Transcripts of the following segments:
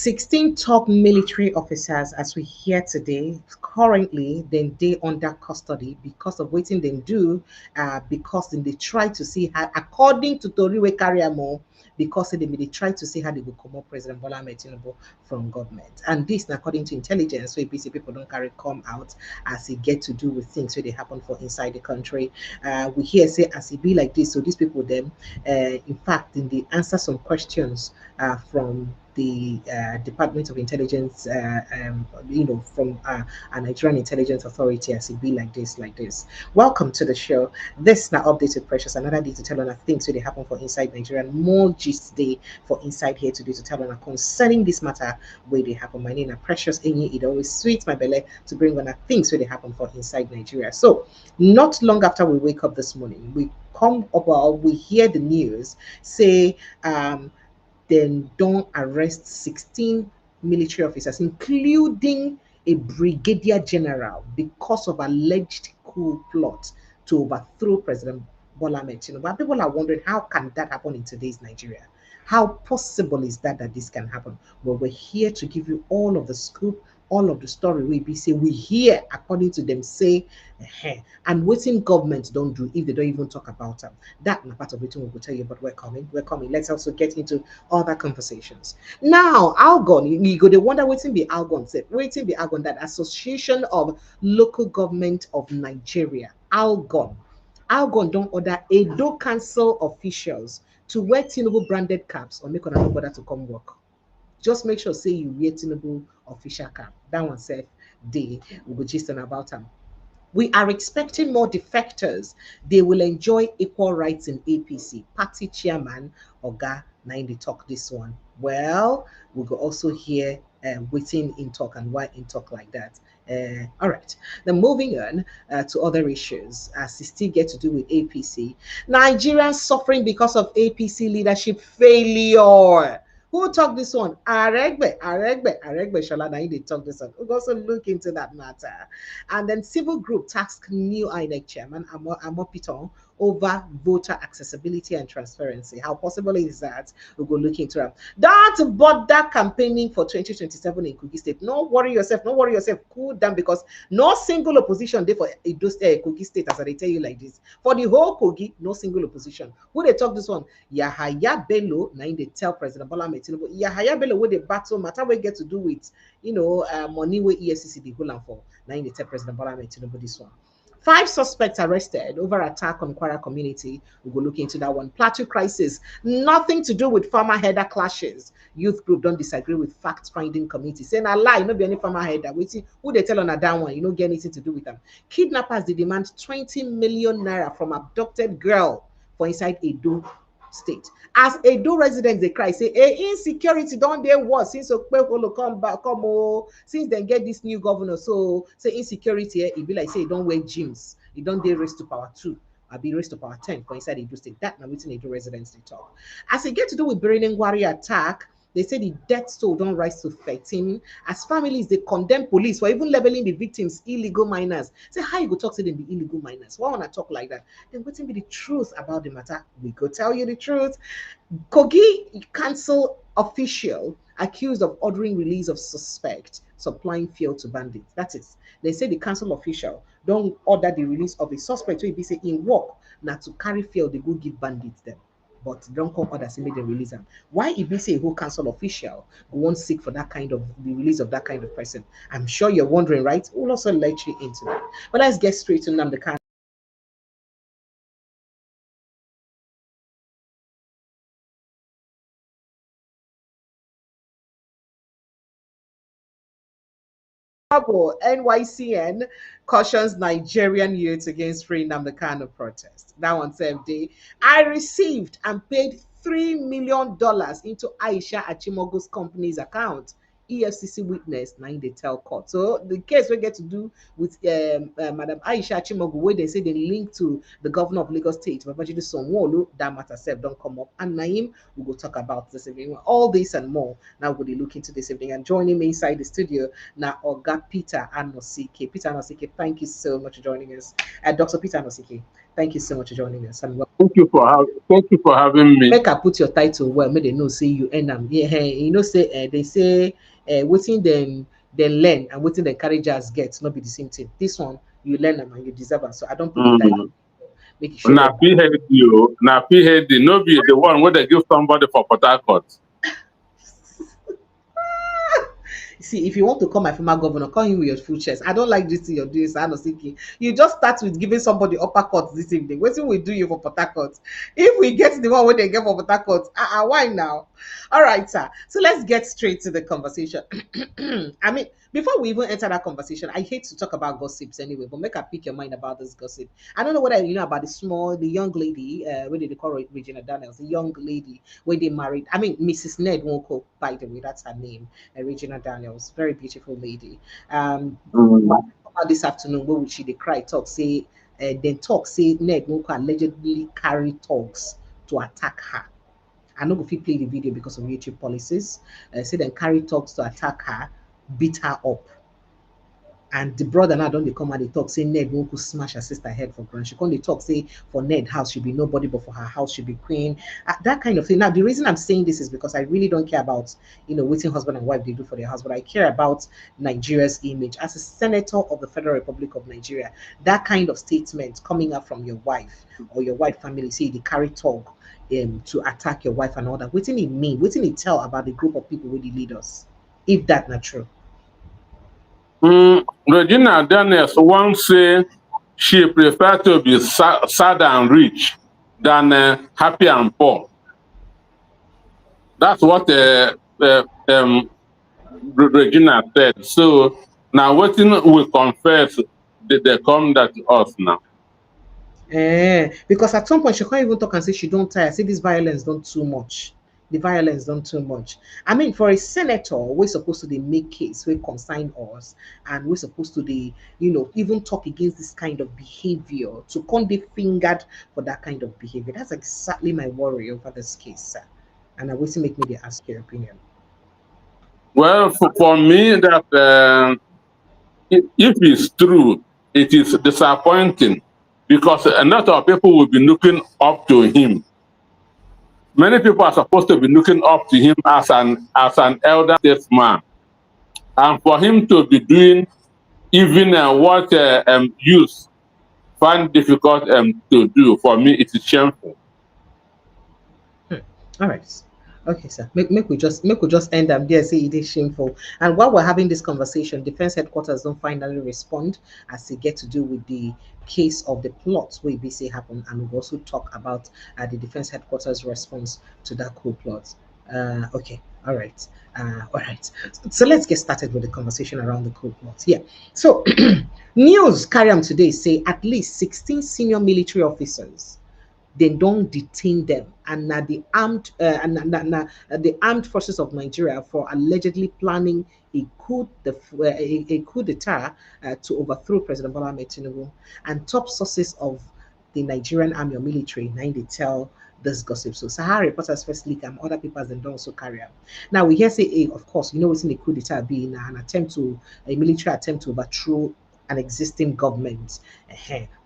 16 top military officers, as we hear today, currently then they under custody because of waiting them do, because then they try to see how, according to Toriwe Kariamo, because they try to see how they will come up President Bola Tinubu from government. And this, according to intelligence, so BC people don't carry come out as it get to do with things where they happen for inside the country. We hear say as it be like this, so these people then, in fact, then they answer some questions from the Department of Intelligence, from a Nigerian Intelligence Authority, as it be like this, like this. Welcome to the show. This now updated precious. Another day to tell on things that they happen for inside Nigeria. More gist day for inside here today to tell on concerning this matter where they happen. My name is Precious Enyi. It always sweets my belly to bring on things where they happen for inside Nigeria. So not long after we wake up this morning, we come up or we hear the news say then don't arrest 16 military officers, including a Brigadier-General, because of alleged coup plot to overthrow President Bola Tinubu. But people are wondering, how can that happen in today's Nigeria? How possible is that this can happen? Well, we're here to give you all of the scoop, all of the story we be say we hear according to them say, and waiting government don't do if they don't even talk about them. That na part of it we will tell you, but we're coming. Let's also get into other conversations. Now, Algon, you go to wonder waiting be Algon said, waiting be Algon, that Association of Local Government of Nigeria, Algon. Algon don't order Edo Council officials to wear Tinubu branded caps or make another border to come work. Just make sure say you wear Tinubu official cap. That one said they will go gist about them. We are expecting more defectors. They will enjoy equal rights in APC. Party chairman Oga Naindi talk this one. Well, we will also hear waiting in talk and why in talk like that. All right. Then moving on to other issues, as it still get to do with APC. Nigerians suffering because of APC leadership failure. Who talked this one? Aregbe Shola. Now they talk this one. We'll also look into that matter. And then civil group tasked new INEC chairman Amo Piton over voter accessibility and transparency. How possible is that? We'll go look into it. That border campaigning for 2027 in Kogi State. No worry yourself. Cool down, because no single opposition there for Kogi State, as I tell you like this. For the whole Kogi, no single opposition. Who they talk this one? Yahaya Bello. Now they tell President Bola Tinubu. Yahaya Bello where the battle matter we get to do with money where EFCC the hold for. Now they tell President Bola Tinubu this one. 5 suspects arrested over attack on Kwara community. We'll go look into that one. Plateau crisis, nothing to do with farmer header clashes. Youth group don't disagree with fact-finding committee. Saying a lie, no be any farmer header. Waiting, who they tell on a down one, you don't get anything to do with them. Kidnappers, they demand 20 million naira from abducted girl for inside Edo State. As Edo residents, they cry, say, insecurity don't dey worse since Okpekolo come back, since they get this new governor. So say insecurity, it be like say it don't wear gyms, it don't dey raise to power 2. I be raised to power 10 for inside Edo State. That now within Edo residents they talk. As it get to do with Birnin attack, they say the death toll don't rise to 13. As families, they condemn police for even leveling the victims, illegal minors. Say, how you go talk to them, the illegal minors? Why want to talk like that? Then what be the truth about the matter? We go tell you the truth. Kogi Council official accused of ordering release of suspect supplying fuel to bandits. That is, they say the council official don't order the release of a suspect who be say in work now to carry fuel, they go give bandits them. But don't come others and make them release them. Why if we say a whole council official won't seek for that kind of the release of that kind of person? I'm sure you're wondering, right? We'll also let you into that. But let's get straight to Namdekan. NYCN cautions Nigerian youths against freeing Nnamdi Kanu protest. That one same day, I received and paid $3 million into Aisha Achimogo's company's account. EFCC witness, now they tell court. So the case we get to do with Madam Aisha Achimogo, where they say they link to the governor of Lagos State, Babajide Sanwo-Olu, that matter self don't come up. And Naim, we will talk about this evening. All this and more. Now we'll look into this evening. And joining me inside the studio now, Oga Peter Anosike. Peter Anosike, thank you so much for joining us. Dr. Peter Anosike, Thank you so much for joining us. And Thank you for having me. make I put your title well, make they know say you earn them. Yeah, you know say they say waiting then learn and waiting the carry jazz get not be the same thing. This one you learn them and you deserve them. So I don't put the title. Mm. Make it show Na them. PhD, na PhD, no be the one where they give somebody for Port Harcourt. See, if you want to call my former governor, call him with your full chest. I don't like this thing you're doing, so you just start with giving somebody uppercut this evening. What we do you for Port Harcourt? If we get the one where they get for Port Harcourt, why now? All right, sir. So let's get straight to the conversation. I mean, before we even enter that conversation, I hate to talk about gossips anyway, but make I pick your mind about this gossip. I don't know whether you know about the young lady, what did they call her, Regina Daniels, the young lady where they married. I mean, Mrs. Ned Nwoko, by the way, that's her name, Regina Daniels, very beautiful lady. Mm. This afternoon, where she they cry, talk, say, then talk, say Ned Nwoko allegedly carry talks to attack her. I know if you play the video because of YouTube policies, say then carry talks to attack her, beat her up. And the brother now don't they come and they talk, say Ned won't go smash her sister head for grand. She come they talk, say for Ned house should be nobody, but for her house should be queen. That kind of thing. Now the reason I'm saying this is because I really don't care about waiting husband and wife they do for their husband. I care about Nigeria's image as a senator of the Federal Republic of Nigeria. That kind of statement coming up from your wife or your wife family, say they carry talk to attack your wife and all that. What did it mean? What did it tell about the group of people who the leaders? If that not true. Regina Daniels once say she prefer to be sad and rich than happy and poor. That's what Regina said. So now what we confess they come that to us now. Because at some point she can't even talk and say she don't tire. Say this violence done too much. The violence done too much. I mean, for a senator, we're supposed to make case, we consign us, and we're supposed to even talk against this kind of behavior, to can't be fingered for that kind of behavior. That's exactly my worry over this case, sir. And I wish to make me the ask your opinion. Well, for me, that if it's true, it is disappointing because a lot of people will be looking up to him. Many people are supposed to be looking up to him as an elder statesman, and for him to be doing even what youth find difficult to do, for me, it is shameful. All right. Okay, sir. Make we just end up there. Say it is shameful. And while we're having this conversation, Defense Headquarters don't finally respond as they get to do with the case of the plot where BC happened, and we'll also talk about the Defense Headquarters response to that coup plot. Okay. All right. All right. So let's get started with the conversation around the coup plot. Yeah. So news carry on today say at least 16 senior military officers they don't detain them, and now the armed forces of Nigeria for allegedly planning a coup d'état to overthrow President Bola Tinubu. And top sources of the Nigerian army or military now they tell this gossip. So Sahara reporters first leak and other papers then don't also carry out. Now we hear say, of course, what's in a coup d'état being a military attempt to overthrow an existing government,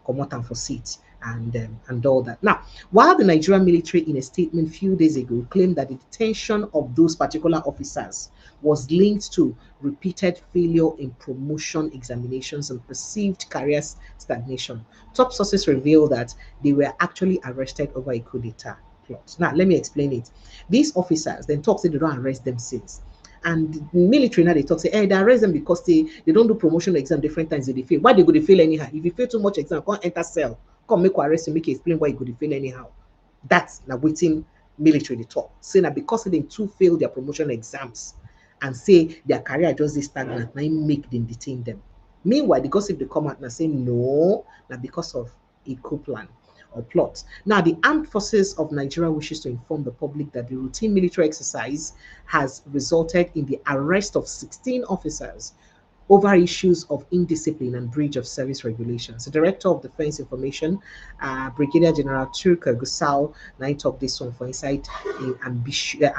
come out and for seats and all that. Now, while the Nigerian military in a statement a few days ago claimed that the detention of those particular officers was linked to repeated failure in promotion examinations and perceived career stagnation, top sources reveal that they were actually arrested over a coup d'etat plot. Now, let me explain it. These officers then talk say they don't arrest them since. And the military now they talk say, hey, they arrest them because they don't do promotion exam different times they fail. Why they go to fail anyhow? If you fail too much exam, can't enter cell. Come make arrest you, make you explain why you go to fail anyhow. That's now waiting military they talk. Say that because they too fail their promotion exams and say their career just this stagnant, now make them detain them. Meanwhile, the gossip they come out and say no, now because of a coup plan or plot. Now, the Armed Forces of Nigeria wishes to inform the public that the routine military exercise has resulted in the arrest of 16 officers over issues of indiscipline and breach of service regulations. The Director of Defense Information, Brigadier-General Turka Gusau, now talk this one for inside an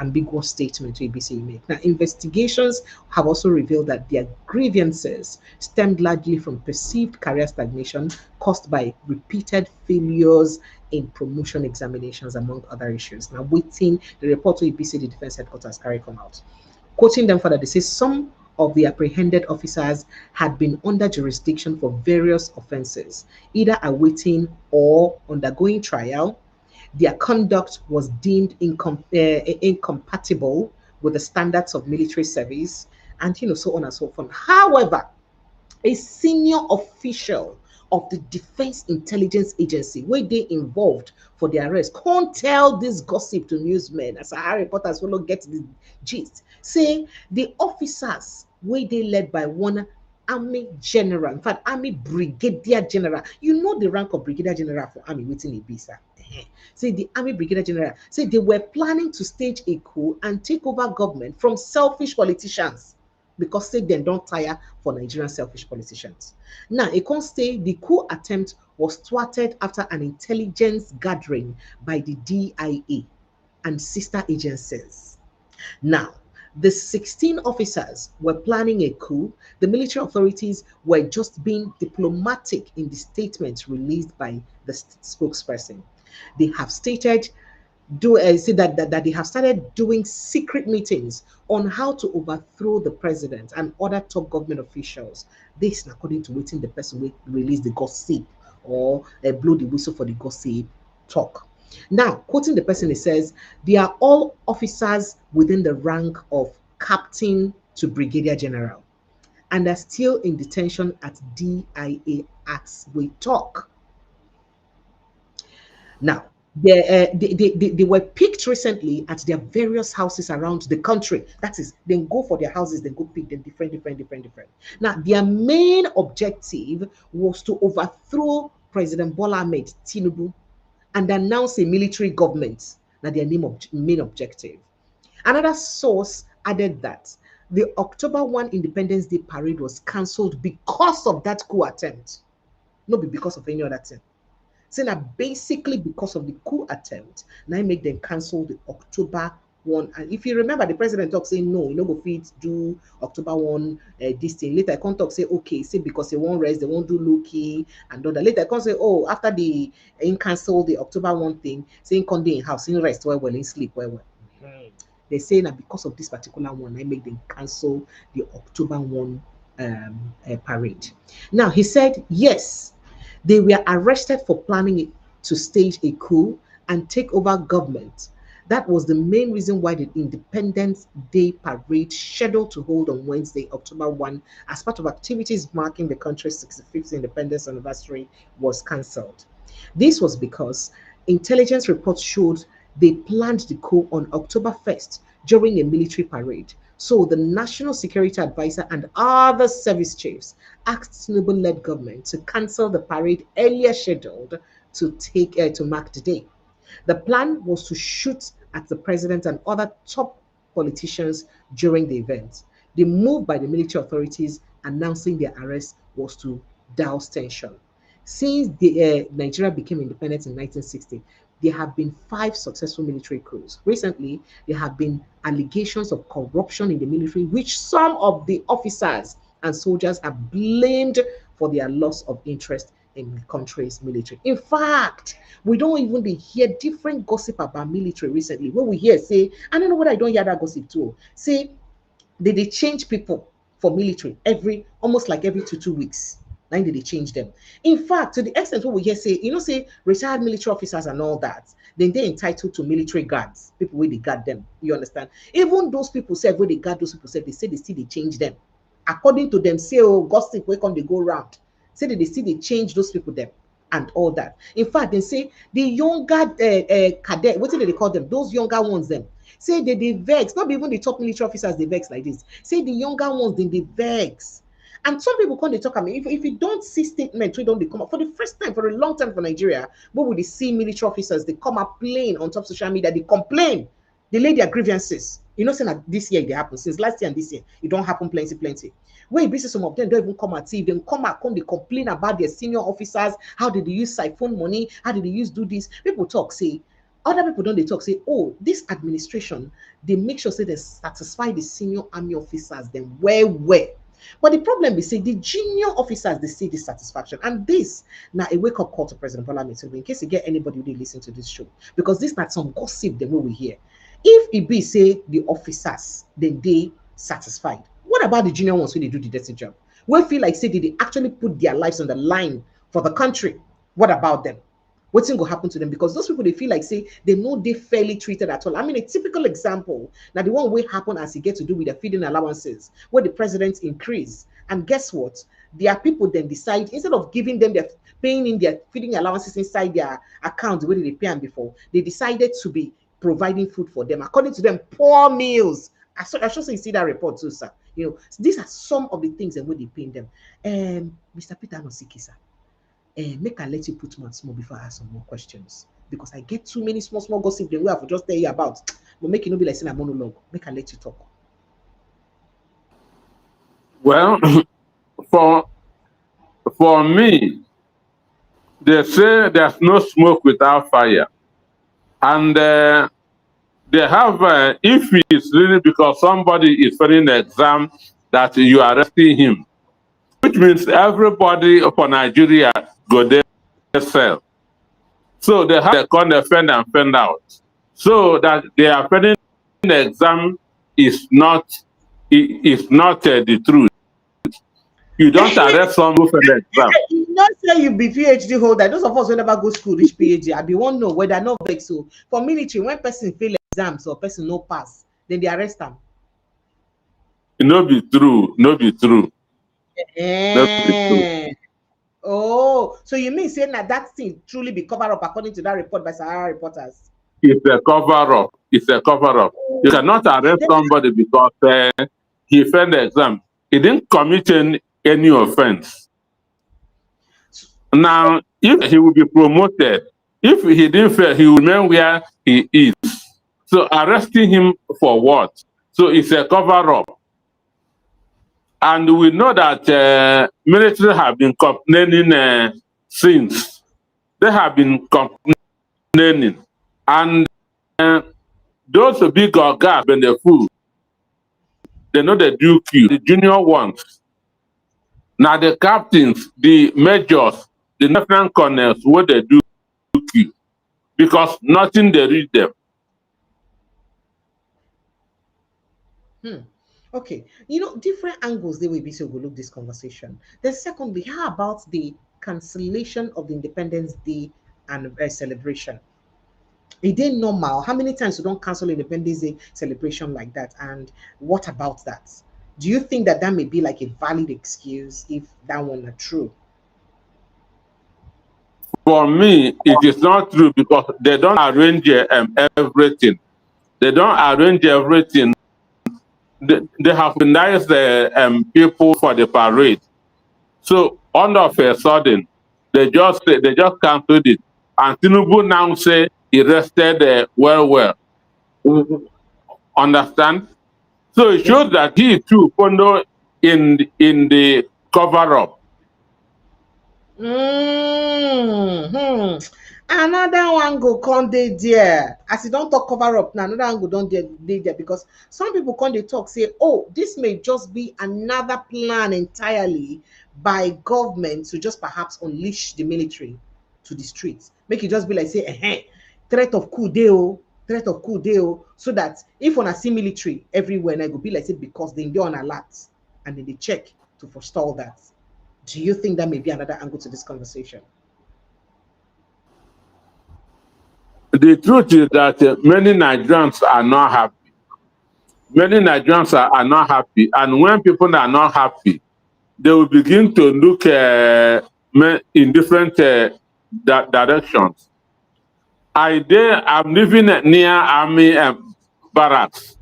ambiguous statement to ABC make. Now, investigations have also revealed that their grievances stemmed largely from perceived career stagnation caused by repeated failures in promotion examinations, among other issues. Now, waiting the report to ABC, the Defense Headquarters, carry come out. Quoting them further, they say some of the apprehended officers had been under jurisdiction for various offenses, either awaiting or undergoing trial. Their conduct was deemed incompatible with the standards of military service, and so on and so forth. However, a senior official of the Defense Intelligence Agency, where they involved for the arrest, can't tell this gossip to newsmen, as our reporters will not get the gist. Say the officers, where they led by one army general, in fact, army brigadier general. You know the rank of brigadier general for army waiting a visa. Say the army brigadier general, say they were planning to stage a coup and take over government from selfish politicians, because say dem don tire for Nigerian selfish politicians. Now, e con say the coup attempt was thwarted after an intelligence gathering by the DIA and sister agencies. Now, the 16 officers were planning a coup. The military authorities were just being diplomatic in the statement released by the spokesperson. They have stated that they have started doing secret meetings on how to overthrow the president and other top government officials. This, according to waiting the person will release the gossip or blow the whistle for the gossip talk. Now, quoting the person, it says, they are all officers within the rank of captain to brigadier general and are still in detention at DIA as we talk. Now, they were picked recently at their various houses around the country. That is, then go for their houses, then go pick them different. Now, their main objective was to overthrow President Bola Tinubu and announce a military government. Now, their main objective. Another source added that the October 1 Independence Day parade was cancelled because of that coup attempt, not because of any other thing. Saying that basically because of the coup attempt, now make them cancel the October 1. And if you remember, the president talk saying no, you know, go fit do October 1 this thing. Later, I can't talk say okay, say because they won't rest, they won't do low key and all that. Later, I can't say oh, after the in cancel the October 1 thing, saying come in house, in rest well, in sleep well. They say that because of this particular one, I make them cancel the October 1 parade. Now he said yes. They were arrested for planning to stage a coup and take over government. That was the main reason why the Independence Day parade scheduled to hold on Wednesday, October 1, as part of activities marking the country's 65th independence anniversary was cancelled. This was because intelligence reports showed they planned the coup on October 1st during a military parade. So the National Security Advisor and other service chiefs asked Tinubu-led government to cancel the parade earlier scheduled to mark the day. The plan was to shoot at the president and other top politicians during the event. The move by the military authorities announcing their arrest was to douse tension. Since Nigeria became independent in 1960, there have been 5 successful military coups. Recently, there have been allegations of corruption in the military, which some of the officers and soldiers have blamed for their loss of interest in the country's military. In fact, we don't even hear different gossip about military recently. When we hear say, I don't know whether I don't hear that gossip too. Say they change people for military almost like every 2 weeks. Then they change them. In fact, to the extent what we hear say, say retired military officers and all that, then they're entitled to military guards, people where they guard them. You understand? Even those people say where they guard those people say they still they change them. According to them, say, oh, gossip, where come they go round? Say that they still they change those people them and all that. In fact, they say the younger cadet, what do they call them? Those younger ones them. Say they vex, not even the top military officers they vex like this. Say the younger ones then they vex. And some people come they talk. I mean, if you don't see statements, we don't they come up for the first time for a long time for Nigeria. What would they see military officers? They come up playing on top social media. They complain. They lay their grievances. You know, saying that this year they happen since last year and this year, it don't happen plenty. Where you see some of them don't even come at TV, them come out, come they complain about their senior officers. How did they use siphon money? How did they use do this? People talk, say, other people don't they talk, say, oh, this administration, they make sure say they satisfy the senior army officers, them well. But the problem is, say, the junior officers, they see dissatisfaction. And this, now a wake up call to President Bola Tinubu, in case you get anybody who listen to this show, because this not some gossip the way we hear. If it be, say, the officers, then they satisfied. What about the junior ones when they do the dirty job? We feel like, say, did they actually put their lives on the line for the country? What about them? What's going to happen to them? Because those people, they feel like, say, they know they fairly treated at all. I mean, a typical example, now the one will happen as it get to do with the feeding allowances, where the president increase. And guess what? There are people then decide, instead of giving them their paying in their feeding allowances inside their account the way they pay them before, they decided to be providing food for them. According to them, poor meals. I should say, see that report too, sir. You know, these are some of the things that they pay them. Mr. Peter Nosiki, sir. Make I let you put my small before I ask some more questions. Because I get too many small gossip the way I just tell you about. But make it not be like saying a monologue. Make I let you talk. Well, for me, they say there's no smoke without fire. And they have, if it's really because somebody is failing the exam that you are arresting him, which means everybody for Nigeria go there sell. So they have to call the fend and fend out. So that they are failing the exam is not the truth. You don't arrest someone for the exam. You not say you be PhD holder. Those of us who never go school reach PhD. I be one know whether not vex. So for military, when person fail exams or person no pass, then they arrest them. No be true. No be true. No be true. Oh, so you mean saying that thing truly be covered up according to that report by Sahara reporters? It's a cover up. It's a cover up. You cannot arrest somebody because he failed the exam. He didn't commit any offense. Now, if he will be promoted, if he didn't fail, he will remain where he is. So arresting him for what? So it's a cover up. And we know that military have been complaining since. They have been complaining. And those big guys, when they fool, they know they do queue. The junior ones. Now the captains, the majors, the lieutenant colonels, what they do queue. Because nothing they read them. Okay, you know, different angles they will be so we'll look this conversation. Then secondly, how about the cancellation of the Independence Day and celebration? It ain't normal. How many times you don't cancel Independence Day celebration like that? And what about that? Do you think that that may be like a valid excuse if that one are true? For me, it is not true because they don't arrange everything. They don't arrange everything. They have organized the people for the parade. So all of a sudden, they just canceled it. And Tinubu now say he rested well. Understand? So it shows that he too follow in the cover up. Another one go come dey there. As you don't talk cover up now, another one go don't dey there because some people come they talk say, oh, this may just be another plan entirely by government to just perhaps unleash the military to the streets. Make it just be like say, threat of coup deo, so that if on a see military everywhere, and I go be like say because they on alert and then they check to forestall that. Do you think that may be another angle to this conversation? The truth is that many Nigerians are not happy. Many Nigerians are not happy. And when people are not happy, they will begin to look in different directions. I'm living near army barracks.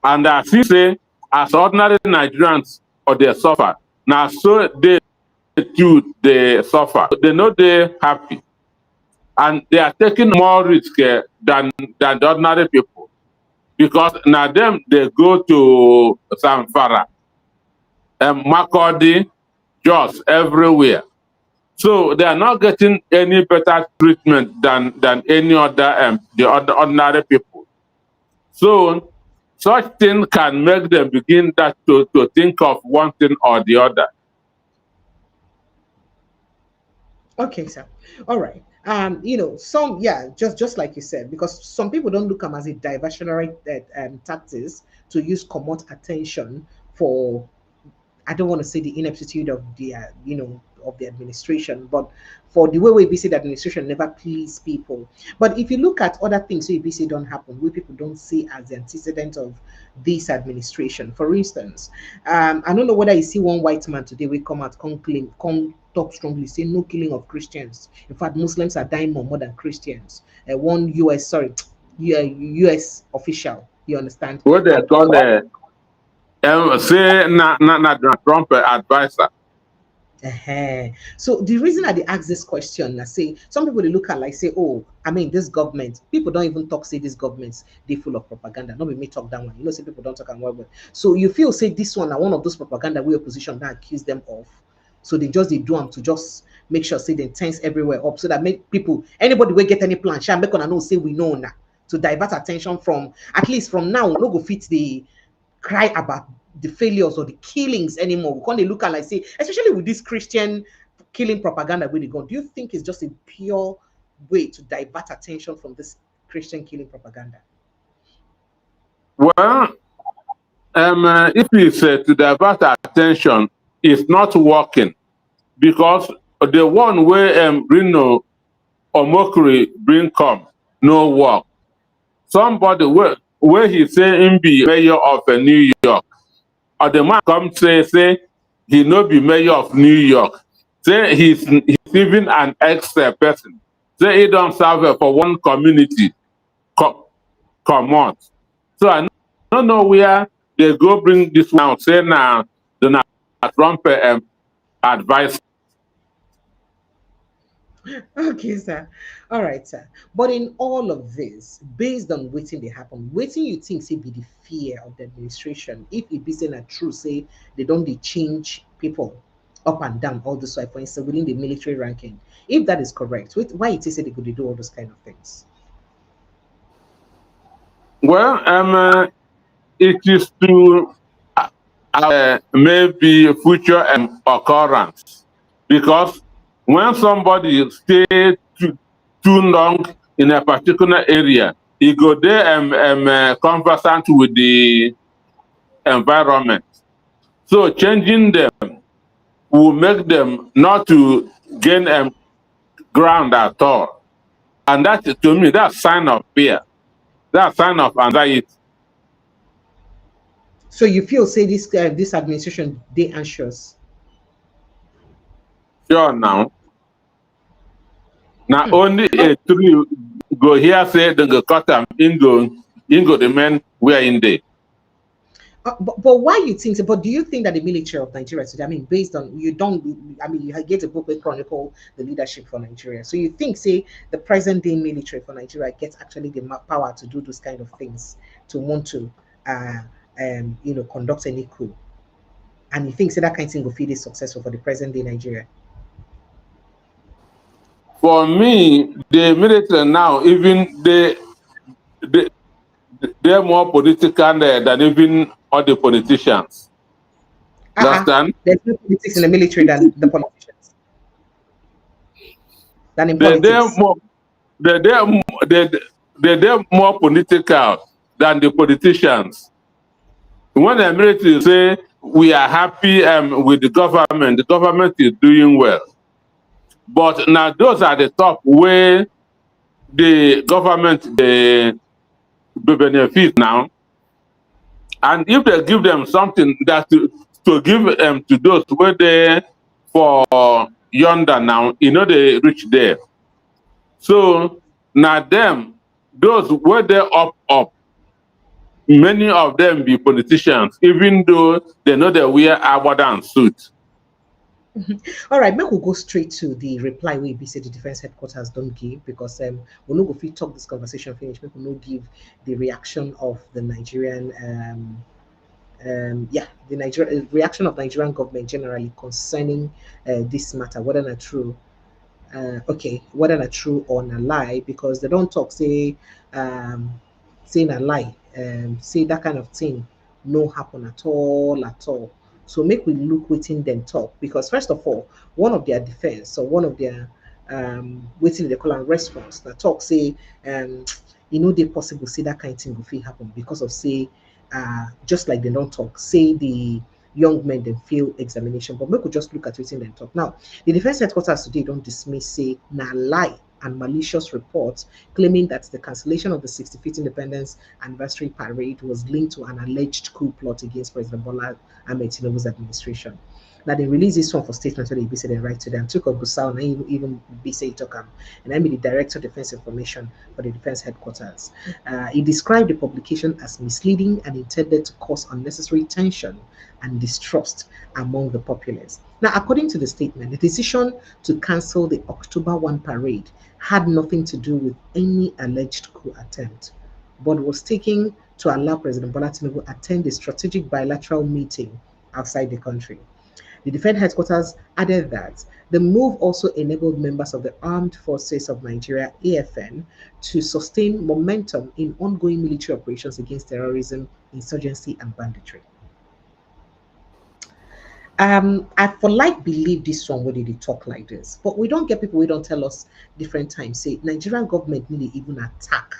And I see say, as ordinary Nigerians, or they suffer. Now, so they too, they suffer. They know they're happy. And they are taking more risk than the ordinary people. because now them they go to Zamfara, Makurdi, Jos, everywhere. So they are not getting any better treatment than any other the other ordinary people. So such thing can make them begin that to think of one thing or the other. Okay, sir. All right. Some, yeah, just like you said, because some people don't look at them as a diversionary tactics to use commot attention for, I don't want to say the ineptitude of the of the administration, but for the way we see the administration never please people. But if you look at other things we say don't happen, we people don't see as the antecedent of this administration. For instance, I don't know whether you see one white man today we come out come talk strongly, say no killing of Christians. In fact, Muslims are dying more than Christians. One US, sorry, US official, you understand? What they And call say na Trump advisor. So the reason I they ask this question, I say some people they look at like say, oh, I mean this government. People don't even talk say this governments they full of propaganda. Not me talk that one. You know, say people don't talk and well. So you feel say this one are one of those propaganda we opposition that accuse them of. So they do them to just make sure say they tense everywhere up so that make people anybody will get any plan. Shall make on know say we know now to divert attention from at least from now no go fit the cry about the failures or the killings anymore. We can't look at like say, especially with this Christian killing propaganda where they go. Do you think it's just a pure way to divert attention from this Christian killing propaganda? Well, if it's to divert attention, it's not working because the one where Reno or Mercury bring come no work. Somebody where he say him be mayor of New York, or the man come say he no be mayor of New York. Say he's even an person. Say he don't serve for one community. Come on. So I don't know where they go bring this one out. Say now the Trump advice. Okay, sir. All right, sir. But in all of this, based on waiting they happen, waiting you think say be the fear of the administration. If it be saying a true, say they don't they change people up and down all this way, for instance, within the military ranking. If that is correct, why it is say they could do all those kind of things? Well, it is to maybe future occurrence because when somebody stay too long in a particular area, he go there conversant with the environment. So changing them will make them not to gain ground at all. And that to me, that's sign of fear. That's sign of anxiety. So you feel say this administration they anxious. Sure now. Now only a tree go here say they go cut them in go the men we are in there. But why you think so? But do you think that the military of Nigeria today, I mean, based on you don't, I mean, you get a book that chronicle the leadership for Nigeria. So you think, say, the present day military for Nigeria gets actually the power to do those kind of things, to want to, conduct any coup, and you think, say, that kind of thing will feel is successful for the present day Nigeria? For me, the military now, even they they're more political than even other politicians. Understand? There's no politics in the military than the politicians, than in They're politics. more they they're more political than the politicians. When the military say we are happy with the government is doing well. But now those are the top where the government they benefit now. And if they give them something that to give to those where they for yonder now, they reach there. So now them, those where they up, many of them be politicians, even though they know they wear award and suit. All right, make we go straight to the reply we be say the defense headquarters don't give because we no go fit talk this conversation finish. Make we no give the reaction of the Nigerian the Nigerian reaction of Nigerian government generally concerning this matter, whether not true okay, whether na true or na lie, because they don't talk say na lie, say that kind of thing no happen at all. So make we look within them talk, because first of all, one of their defense or one of their waiting they call a response that talk say you know they possible say that kind of thing will fit happen because of say just like they don't talk, say the young men then fail examination. But we could just look at it and then talk. Now, the defense headquarters today don't dismiss, say, na lie and malicious reports claiming that the cancellation of the 65th Independence Anniversary Parade was linked to an alleged coup plot against President Bola Tinubu's administration. Now they release this one for statement where they be said right to them. Took a Gusau and even be say took and I'm the Director of Defense Information for the Defense Headquarters. He described the publication as misleading and intended to cause unnecessary tension and distrust among the populace. Now, according to the statement, the decision to cancel the October 1 parade had nothing to do with any alleged coup attempt, but was taken to allow President Bola Tinubu attend a strategic bilateral meeting outside the country. The Defense Headquarters added that the move also enabled members of the Armed Forces of Nigeria, AFN, to sustain momentum in ongoing military operations against terrorism, insurgency, and banditry. I for like believe this one where they talk like this, but we don't get people who don't tell us different times. Say Nigerian government nearly even attack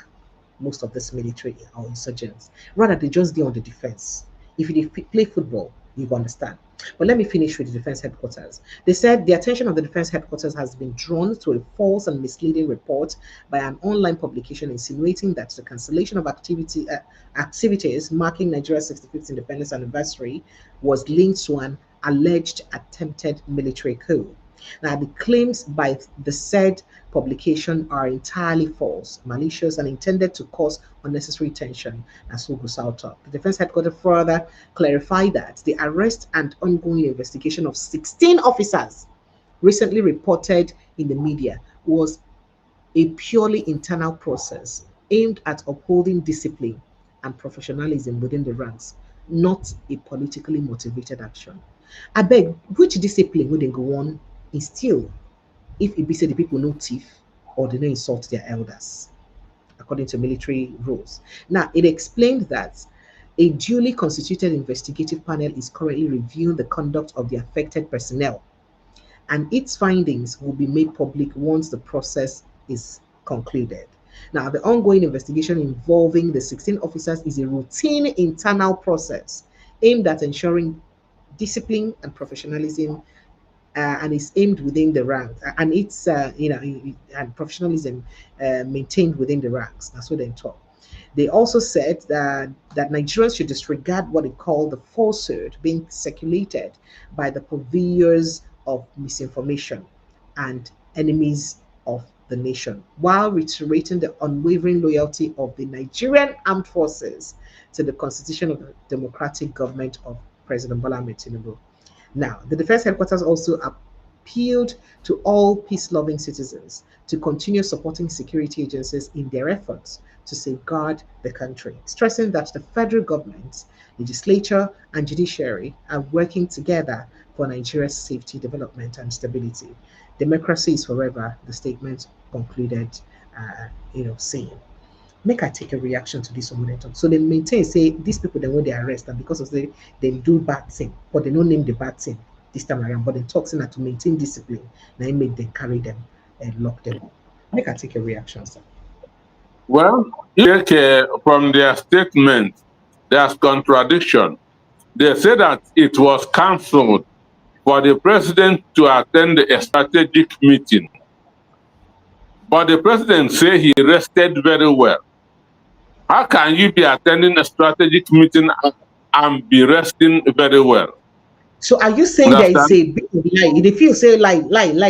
most of this military or insurgents. Rather, they just do on the defense. If you play football, you understand. But let me finish with the defense headquarters. They said the attention of the defense headquarters has been drawn to a false and misleading report by an online publication insinuating that the cancellation of activities marking Nigeria's 65th independence anniversary was linked to an alleged attempted military coup. Now, the claims by the said publication are entirely false, malicious, and intended to cause unnecessary tension, as Gusau talked. The defense headquarters further clarified that the arrest and ongoing investigation of 16 officers recently reported in the media was a purely internal process aimed at upholding discipline and professionalism within the ranks, not a politically motivated action. I beg, which discipline would they go on instill if it be said the people no thief or they no insult their elders, according to military rules? Now, it explained that a duly constituted investigative panel is currently reviewing the conduct of the affected personnel, and its findings will be made public once the process is concluded. Now, the ongoing investigation involving the 16 officers is a routine internal process aimed at ensuring discipline and professionalism, and is aimed within the ranks, and it's and professionalism maintained within the ranks. That's what they talk. They also said that Nigerians should disregard what they call the falsehood being circulated by the purveyors of misinformation and enemies of the nation, while reiterating the unwavering loyalty of the Nigerian armed forces to the constitution of the democratic government of President Bola Tinubu. Now, the defense headquarters also appealed to all peace-loving citizens to continue supporting security agencies in their efforts to safeguard the country, stressing that the federal government, legislature, and judiciary are working together for Nigeria's safety, development, and stability. Democracy is forever, the statement concluded, saying. Make I take a reaction to this one. So they maintain, say, these people, then when they arrest them because of they do bad thing, but they don't name the bad thing this time around, but they talk saying that to maintain discipline, now it make them carry them and lock them up. Make I take a reaction, sir. Well, from their statement, there's contradiction. They say that it was cancelled for the president to attend a strategic meeting. But the president say he rested very well. How can you be attending a strategic meeting and be resting very well? So are you saying there is a big lie? If you say lie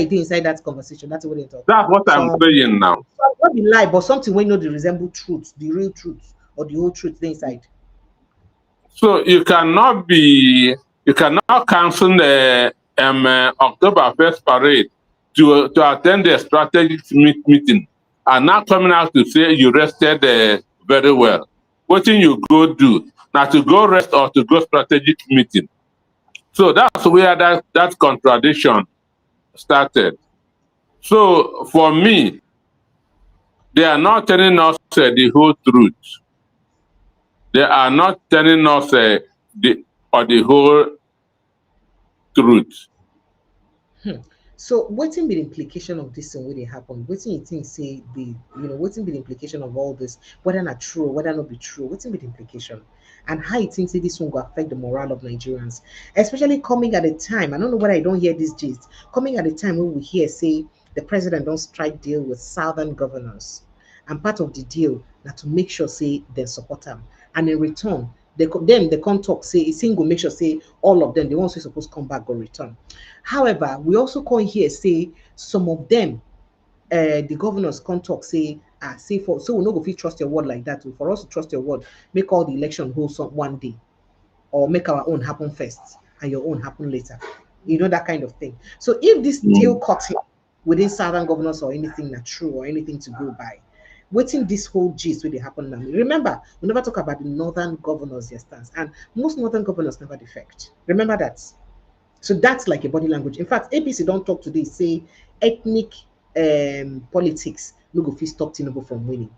inside that conversation, that's what they talk. That's what I'm saying now. So not the lie, but something when you know the resemble truth, the real truth, or the whole truth inside. So you cannot cancel a October 1st parade to attend the strategic meeting, and now coming out to say you rested very well. What thing you go do? Now to go rest or to go strategic meeting? So that's where that contradiction started. So for me, they are not telling us the whole truth. They are not telling us the whole truth. So wetin be the implication of this thing wey dey happen? Wetin you think say the wetin be the implication of all this, whether not true or whether not be true? Wetin be the implication? And how you think say this one will affect the morale of Nigerians, especially coming at a time, I don't know whether I don't hear this gist, coming at a time when we hear say the president don't strike deal with southern governors, and part of the deal na to make sure say they support them, and in return they can't talk say a single make sure say all of them, the ones who supposed come back go return. However, we also come here say some of them, the governors can't talk say say for so we no go fit trust your word like that. For us to trust your word, make all the election hold some one day, or make our own happen first and your own happen later. That kind of thing. So if this deal cutting within southern governors or anything not true or anything to go by, waiting this whole gist will happen now. Remember, we never talk about the northern governors, their stance, and most northern governors never defect. Remember that. So that's like a body language. In fact, APC don't talk today, say ethnic politics no go fit stop Tinubu from winning.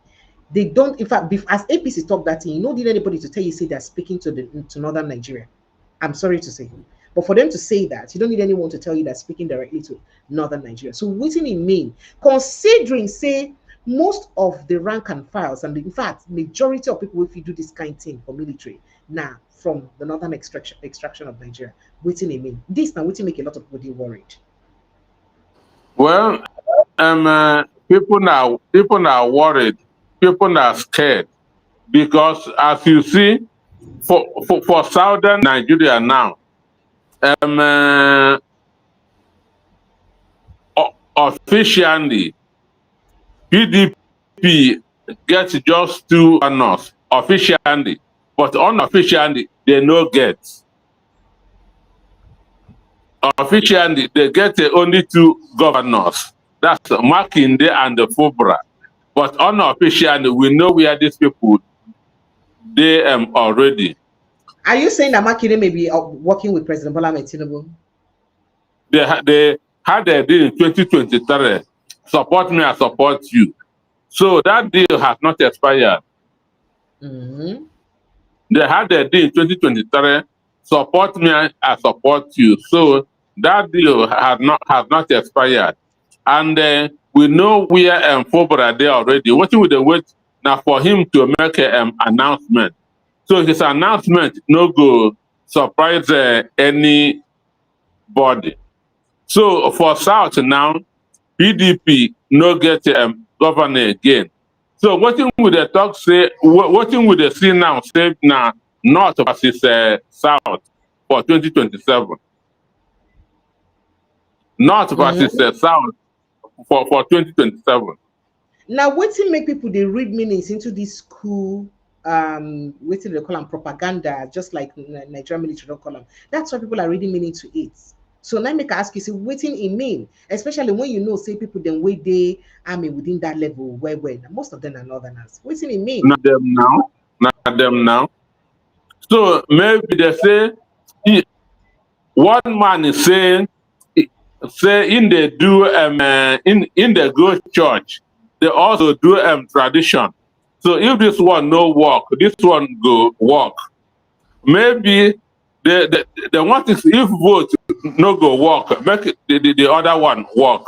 They don't, in fact, as APC talk that thing, you don't need anybody to tell you say they're speaking to northern Nigeria. I'm sorry to say. But for them to say that, you don't need anyone to tell you they're speaking directly to northern Nigeria. So what do it mean? Considering, say, most of the rank and files, and in fact, majority of people, if you do this kind of thing for military, now from the northern extraction of Nigeria, what do it mean? This now, what make a lot of people worried? Well, people are worried. People are scared because, as you see, for southern Nigeria now, officially, PDP gets just 2 governors officially, but unofficially they no get. Officially, they get only 2 governors. That's Makinde and the Fubra. But unofficially, we know where these people they already. Are you saying that Makinde may be working with President Bola Tinubu? They had a deal in 2023. Support me, I support you. So that deal has not expired. Mm-hmm. They had a deal in 2023. Support me, I support you. So that deal has not expired. And we know where Fubra they already. What would they wait now for him to make an announcement? So his announcement no go surprise anybody. So for South now, PDP no get governor again. So what would they talk say? What would they see now? Say now North versus South for 2027. North versus South for 2027. Now, what to make people they read meanings into this school? What they call them propaganda, just like Nigerian military don't call them. That's why people are reading meaning to it. So now make I ask you, say, waiting in mean, especially when you know, say people then wait they army within that level where most of them are northerners. Waiting in mean. Not them now. So maybe they say one man is saying say in they do in the go church, they also do tradition. So if this one no work, this one go work. Maybe the want is if vote no go work, make the other one work.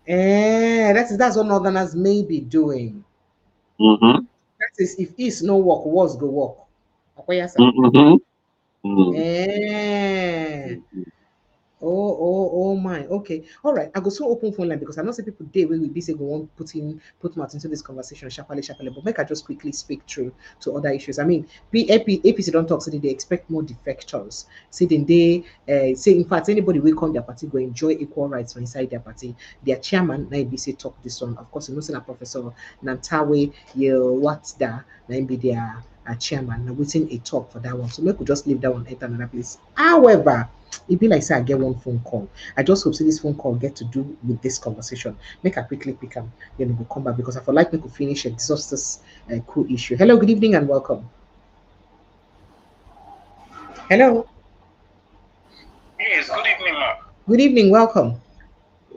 That's what northerners may be doing. Mm-hmm. That is, if east no work, wars go work. Mm-hmm. Mm-hmm. Eh. Oh my. Okay. All right. I go so open phone line because I know some people day will be say go on put mouth into this conversation sharply. But make I just quickly speak through to other issues. I mean, APC don't talk, so they expect more defectors. See then they say in fact anybody will come their party go enjoy equal rights for inside their party. Their chairman na be say talk this one. Of course, you know say na Professor Nantawe you what that na be their chairman. Now waiting a talk for that one. So make we just leave that one enter another place. However, it be like say I get one phone call. I just hope say this phone call get to do with this conversation. Make I quickly pick up, then we'll come back because I feel like we could finish exhaust this cool issue. Hello, good evening and welcome. Hello, Yes, good evening, ma'am. good evening, welcome.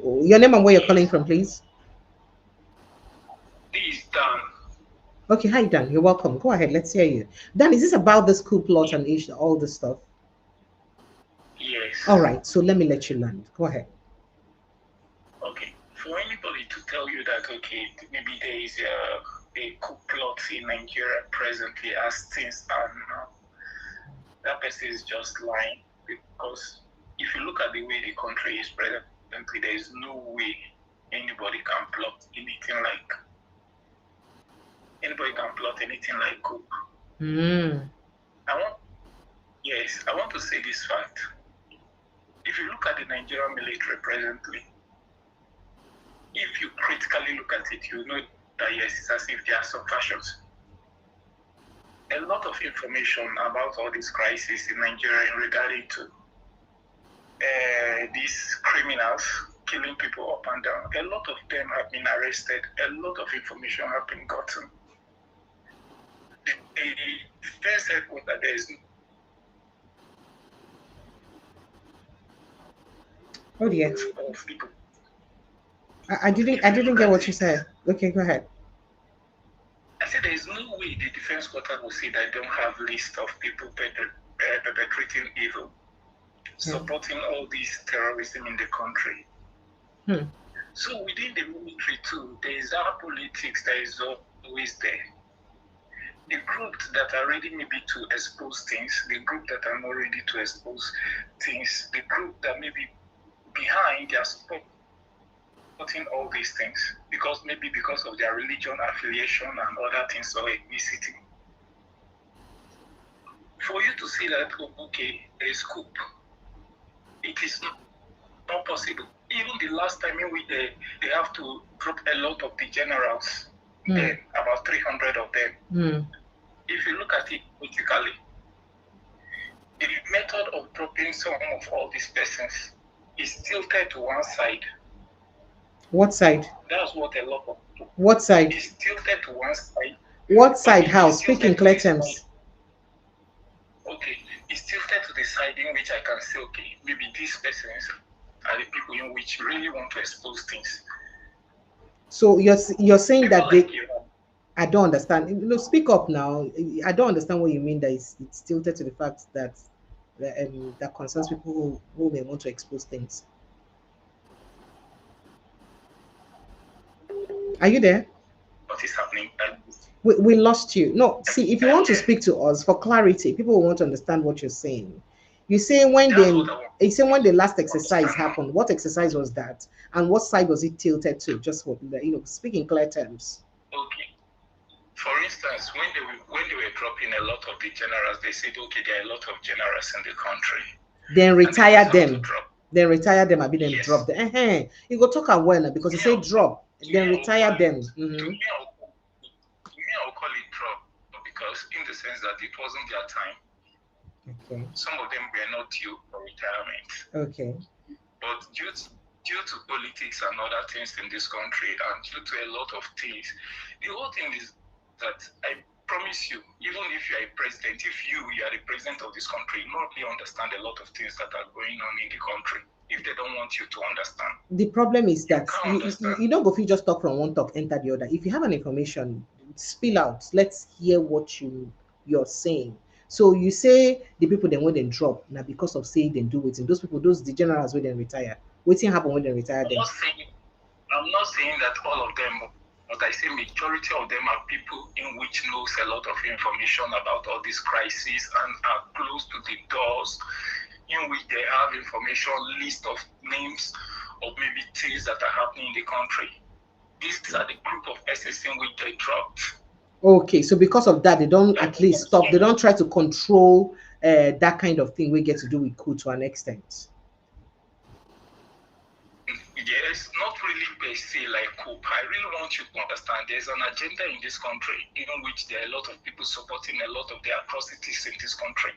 Your name and where you're calling from, please. This is Dan. Okay, hi Dan, you're welcome. Go ahead, let's hear you. Dan, is this about this coup plot and all this stuff? Yes. All right, so let me let you land. Go ahead. Okay. For anybody to tell you that, okay, maybe there is a coup plot in Nigeria presently as things are now, that person is just lying. Because if you look at the way the country is presently, there is no way anybody can plot anything like coup. I want to say this fact. If you look at the Nigerian military presently, if you critically look at it, you know that yes, it's as if there are some factions. A lot of information about all these crises in Nigeria regarding to these criminals killing people up and down. A lot of them have been arrested. A lot of information have been gotten. The first headquarters there is. Oh dear. Of people. I didn't get what you said. Okay, go ahead. I said there is no way the defense quarter will say that they don't have list of people perpetrating evil, supporting all this terrorism in the country. So within the military too, there is our politics that is always there. The groups that are ready maybe to expose things, the group that are not ready to expose things, the group that may be behind their supporting all these things because of their religion, affiliation, and other things or ethnicity. For you to say that, okay, there is coup, it is not possible. Even the last time they have to drop a lot of the generals, then about 300 of them. If you look at it politically, the method of dropping some of all these persons is tilted to one side. What side? That's what a lot of people. What side? Is tilted to one side. What side? How? Speak in clear terms. Okay, it's tilted to the side in which I can say, okay, maybe these persons are the people in which really want to expose things. So you're saying people that like I don't understand. No, speak up now. I don't understand what you mean that it's tilted to the fact that that concerns people who may want to expose things. Are you there? What is happening? We lost you. No, see, if you want to speak to us for clarity, people will want to understand what you're saying. You say when the last exercise happened, what exercise was that? And what side was it tilted to? Just for speak in clear terms. Okay. For instance, when they were dropping a lot of the generals, they said, okay, there are a lot of generals in the country. Then retire them. Then retire them. I be them drop them. You go talk well because you say drop. Then retire them. To me, I'll call it drop because in the sense that it wasn't their time. Okay. Some of them were not due for retirement. Okay. But due to politics and other things in this country and due to a lot of things, the whole thing is that I promise you, even if you are a president, if you are the president of this country, you not really understand a lot of things that are going on in the country if they don't want you to understand. The problem is that you don't go if you just talk from one talk, enter the other. If you have an information, spill out. Let's hear what you're saying. So you say the people then when they drop now because of saying they do it, and those people, the generals when they retire. Waiting happen when they retire them. I'm not saying that all of them, but I say majority of them are people in which knows a lot of information about all these crises and are close to the doors in which they have information, list of names of maybe things that are happening in the country. These are the group of persons in which they dropped. Okay, so because of that, they don't at least stop. They don't try to control that kind of thing we get to do with coup to an extent. Yes, not really per se like COUP. I really want you to understand there's an agenda in this country in which there are a lot of people supporting a lot of the atrocities in this country.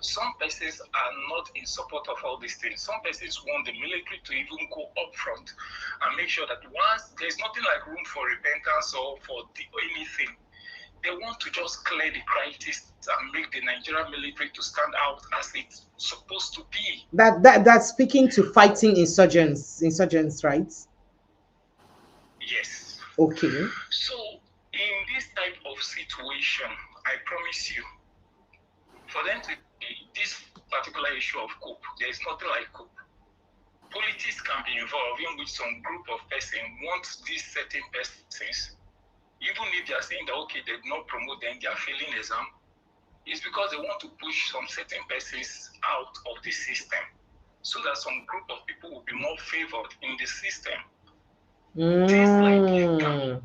Some persons are not in support of all these things. Some persons want the military to even go up front and make sure that once there's nothing like room for repentance or for anything, they want to just clear the crisis and make the Nigerian military to stand out as it's supposed to be. That's speaking to fighting insurgents, right? Yes. Okay. So in this type of situation, I promise you, for them to this particular issue of COUP, there is nothing like COUP. Politics can be involved in which some group of persons want these certain persons, even if they are saying that okay, they do not promote them, they are failing exam, it's because they want to push some certain persons out of the system so that some group of people will be more favored in the system. Things like that.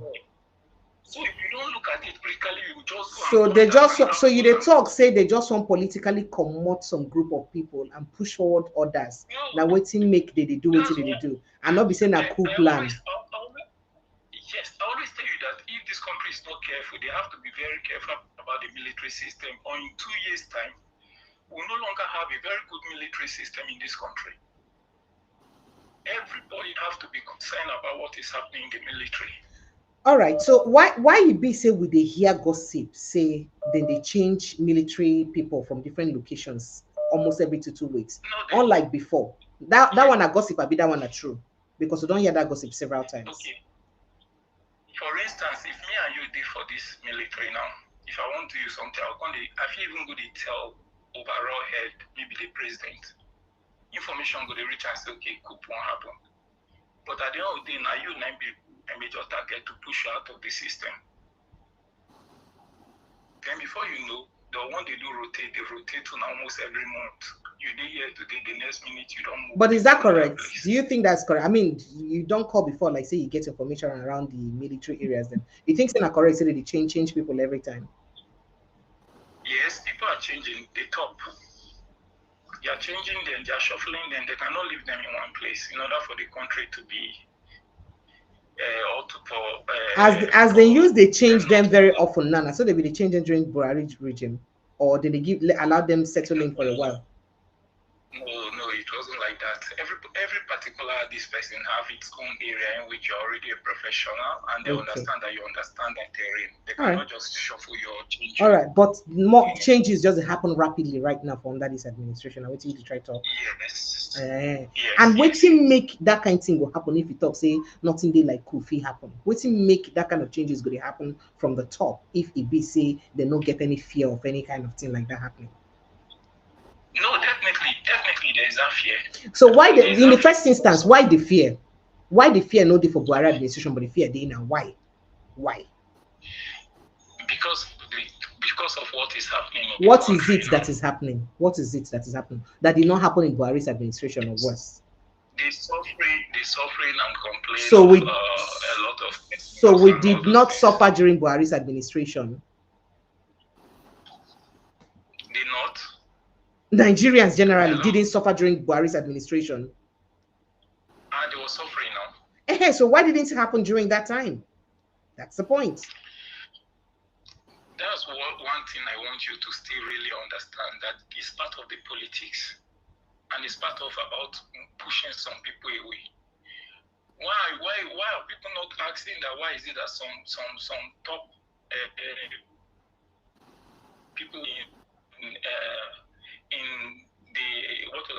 So if you don't look at it critically, you just so they just so you they talk say they just want politically comot some group of people and push forward others. Now waiting make they do what they do and not be saying a coup plan. Yes, I always tell you that if this country is not careful, they have to be very careful about the military system. Or in 2 years' time, we'll no longer have a very good military system in this country. Everybody has to be concerned about what is happening in the military. All right, so why you be say would they hear gossip say then they change military people from different locations almost every 2 weeks, no, unlike before? That one a gossip, I be that one a true, because we don't hear that gossip several times. Okay. For instance, if me and you did for this military now, if I want to use something, I feel even good to tell overall head, maybe the president, information go to reach and say, okay, coup won't happen. But at the end of the day, now you might be a major target to push you out of the system. Then before you know, the one they do rotate, they rotate on almost every month. You did here today, the next minute you don't move. But is that correct? Do you think that's correct? I mean, you don't call before, like say you get information around the military areas. Then you think it's not correct? So they change people every time. Yes, people are changing the top. They are changing them, they are shuffling them. They cannot leave them in one place in order for the country to be as they use, they change them very often now. So they will change them during Buhari regime, or did they allow them settle in for a while? No, it wasn't like that. Every particular this person have its own area in which you're already a professional, and they understand that you understand that terrain. They cannot just shuffle your change. All right, but more changes just happen rapidly right now from under this administration. I wait till you try to. Yes. Yes. And waiting make that kind of thing will happen if you talk say nothing they like could happen. Waiting make that kind of changes going to happen from the top if it be say they don't get any fear of any kind of thing like that happening. No, definitely there is that fear. So why in the first instance, why the fear? Why the fear not for Buhari administration, but the fear they now? Why? Because of what is happening. What is it that is happening? What is it that is happening that did not happen in Buhari's administration or worse? The suffering and complaining a lot of. So we did not suffer during Buhari's administration. Did not. Nigerians generally didn't suffer during Buhari's administration. And they were suffering now. So why didn't it happen during that time? That's the point. That's one thing I want you to still really understand, that it's part of the politics, and it's part of about pushing some people away. Why are people not asking that? Why is it that some top people in the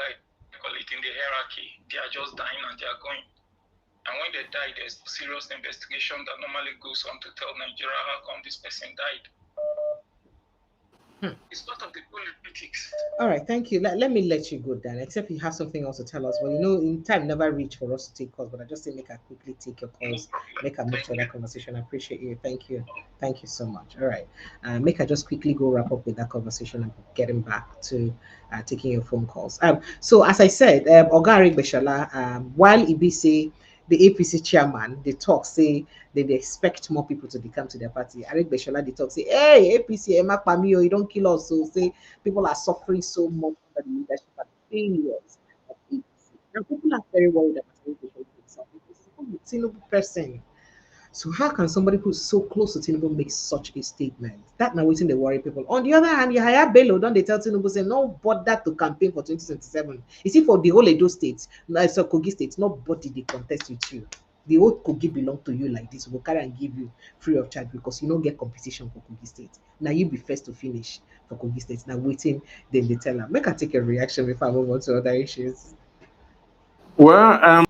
in the hierarchy, they are just dying and they are going. And when they die, there's serious investigation that normally goes on to tell Nigeria how come this person died. It's part of the politics. All right, thank you. Let me let you go, Dan, except you have something else to tell us. Well, in time never reach for us to take calls, but I just say make I quickly take your No calls, problem. make I move Thank to you. that conversation. I appreciate you. Thank you. Thank you so much. All right. Make I just quickly go wrap up with that conversation and getting back to taking your phone calls. So as I said, Ogari Beshala, while Ibi say the APC chairman, they talk say they expect more people to come to their party. Arik Beshala, they talk say, hey, APC, Emma Pamio, you don't kill us. So say people are suffering so much under the leadership and failures of APC. And people are very worried about Arik Beshala himself because he's a Tinubu person. So how can somebody who's so close to Tinubu make such a statement? That now waiting they worry people. On the other hand, Yahaya Bello, don't they tell Tinubu say no bother to campaign for 2027? You see, for the whole Edo state, so Kogi state, nobody they contest with you. The whole Kogi belong to you like this. We'll carry and give you free of charge because you don't get competition for Kogi state. Now you be first to finish for Kogi state. Now waiting, then they tell them. Make I take a reaction before I move on to other issues. Well,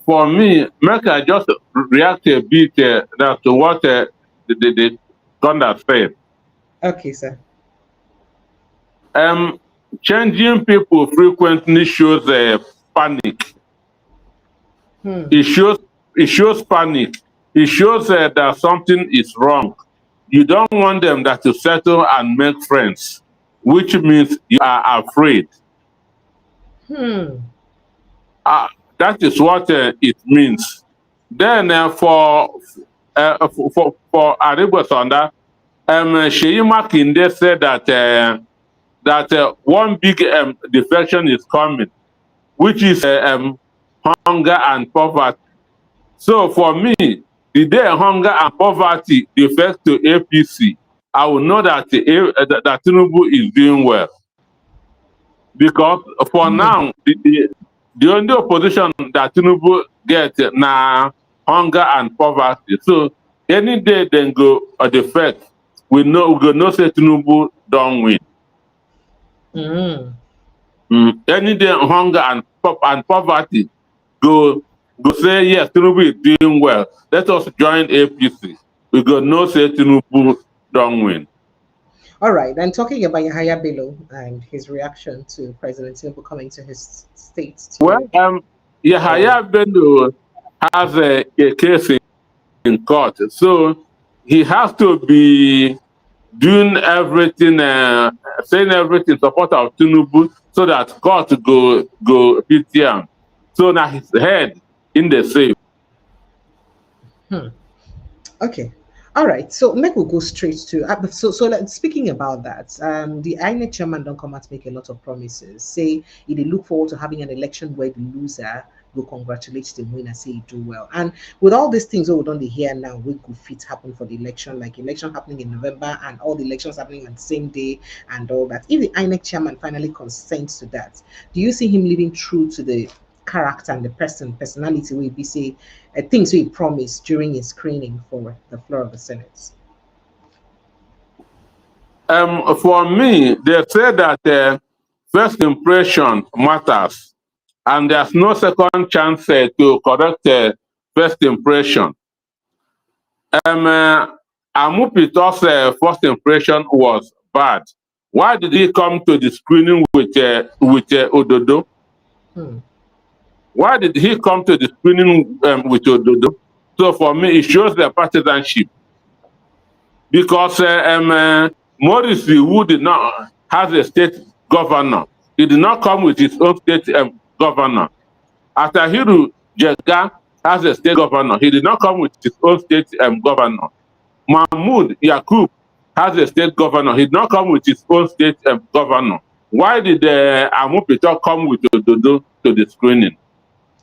for me, make I just react a bit to what the Thunder said. Okay, sir. Um, Changing people frequently shows panic. Hmm. It shows it shows panic. It shows that something is wrong. You don't want them that to settle and make friends, which means you are afraid. Hmm. That is what it means. Then for Aribasonda, Sheyi Makinde said that one big defection is coming, which is hunger and poverty. So for me, the day hunger and poverty defect to APC, I will know that Tinubu is doing well. Because for Hmm. now, the only opposition that Tinubu get na hunger and poverty. So any day then go defect, we go know say Tinubu don't win. Hmm. Any day hunger and poverty go say yes, Tinubu is doing well. Let us join APC. We go know say Tinubu don't win. All right, and talking about Yahaya Bello and his reaction to President Tinubu coming to his state Well, to, Yahaya Bello has a case in court, so he has to be doing everything, saying everything in support of Tinubu, so that court go hit him. So now his head in the safe. hmm, okay. All right, so make we go straight to speaking about that, the INEC chairman don't come out to make a lot of promises. Say they look forward to having an election where the loser will congratulate the winner, say he do well. And with all these things we don't hear now, we could fit happen for the election, like election happening in November and all the elections happening on the same day and all that. If the INEC chairman finally consents to that, do you see him living true to the character and the personality will be say things we promised during his screening for the floor of the Senate? For me, they say that first impression matters, and there's no second chance to correct first impression. Amupito's first impression was bad. Why did he come to the screening with Ododo? Hmm. Why did he come to the screening with Ododo? So for me, it shows the partisanship because Morris, who did not has a state governor, he did not come with his own state governor. Atahiru Jega has a state governor. He did not come with his own state governor. Mahmoud Yakub has a state governor. He did not come with his own state governor. Why did Amupito come with Ododo to the screening?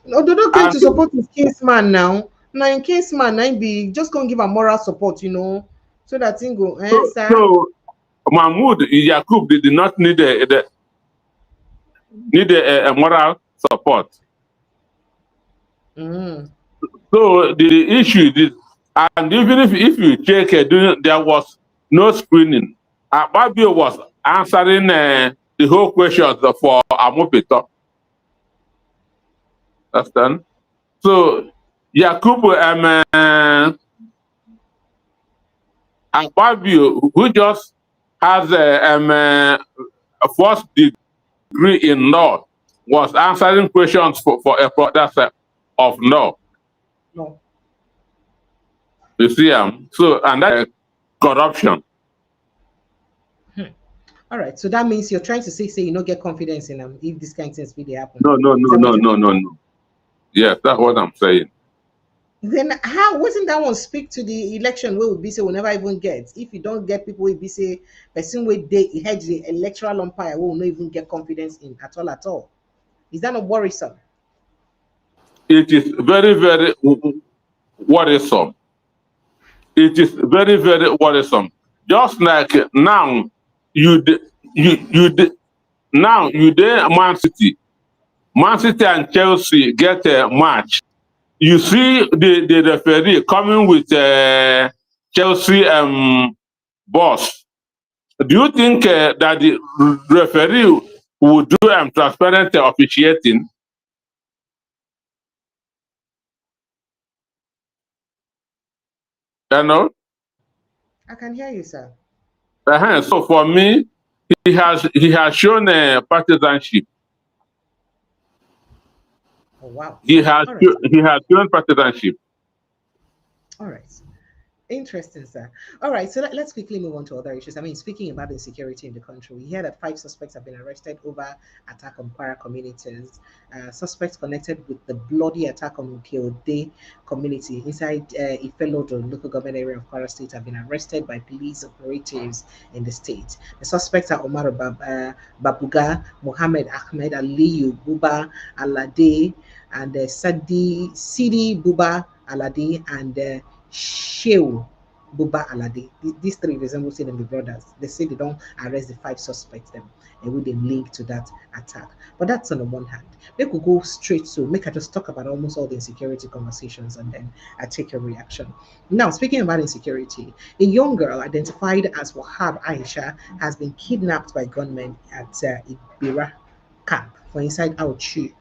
Ododo came And to support his kinsman now. Now in kinsman, now be just gonna give a moral support, so that thing go, sir. so Mahmoud Yakub did not need a moral support. Mm. So the issue is, and even if you check, there was no screening. Babio was answering the whole questions for Amupito. Understand? So Yakubu and Babio, who just has a first degree in law, was answering questions for a professor of law. No. You see, so, and that corruption. All right. So that means you're trying to say you don't get confidence in them if this kind of things really happen. No, no, Is no, that no, what you're no, no, no. Yes, that's what I'm saying. Then how wasn't that one speak to the election where we be say we'll never even get? If you don't get people will be say person where they head the electoral umpire will not even get confidence in at all. Is that not worrisome? It is very, very worrisome. It is very, very worrisome. Just like now, you d- you d- now you there Man City and Chelsea get a match. You see the referee coming with Chelsea boss. Do you think that the referee will do transparent officiating? You know. I can hear you, sir. So for me, he has shown partisanship. Oh wow. He has All right. he has shown partisanship. All right. Interesting, sir. All right, so let's quickly move on to other issues. I mean, speaking about insecurity in the country, we hear that 5 suspects have been arrested over attack on Kwara communities. Suspects connected with the bloody attack on Ukiode community inside Ifelodo, local government area of Kwara State, have been arrested by police operatives in the state. The suspects are Omar Babuga, Mohammed Ahmed, Aliyu Buba Alade, and Sidi Buba Alade, and Shehu Buba Alade. These three resemble them the brothers. They say they don't arrest the 5 suspects them and with them linked to that attack. But that's on the one hand. They could go straight to make I just talk about almost all the insecurity conversations and then I take your reaction. Now, speaking about insecurity, a young girl identified as Wahab Aisha has been kidnapped by gunmen at Ibira camp for inside Auchi,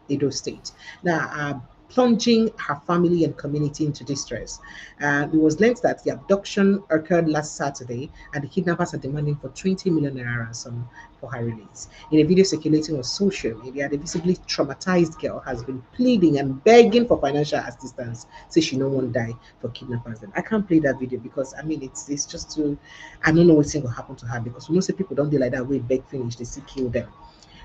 Edo State. Now, plunging her family and community into distress. It was learned that the abduction occurred last Saturday, and the kidnappers are demanding for 20 million naira ransom for her release. In a video circulating on social media, the visibly traumatized girl has been pleading and begging for financial assistance, say she no one die for kidnappers. And I can't play that video because I mean it's just too. I don't know what's going to happen to her because we know say people don't do like that. We beg finish, they still kill them.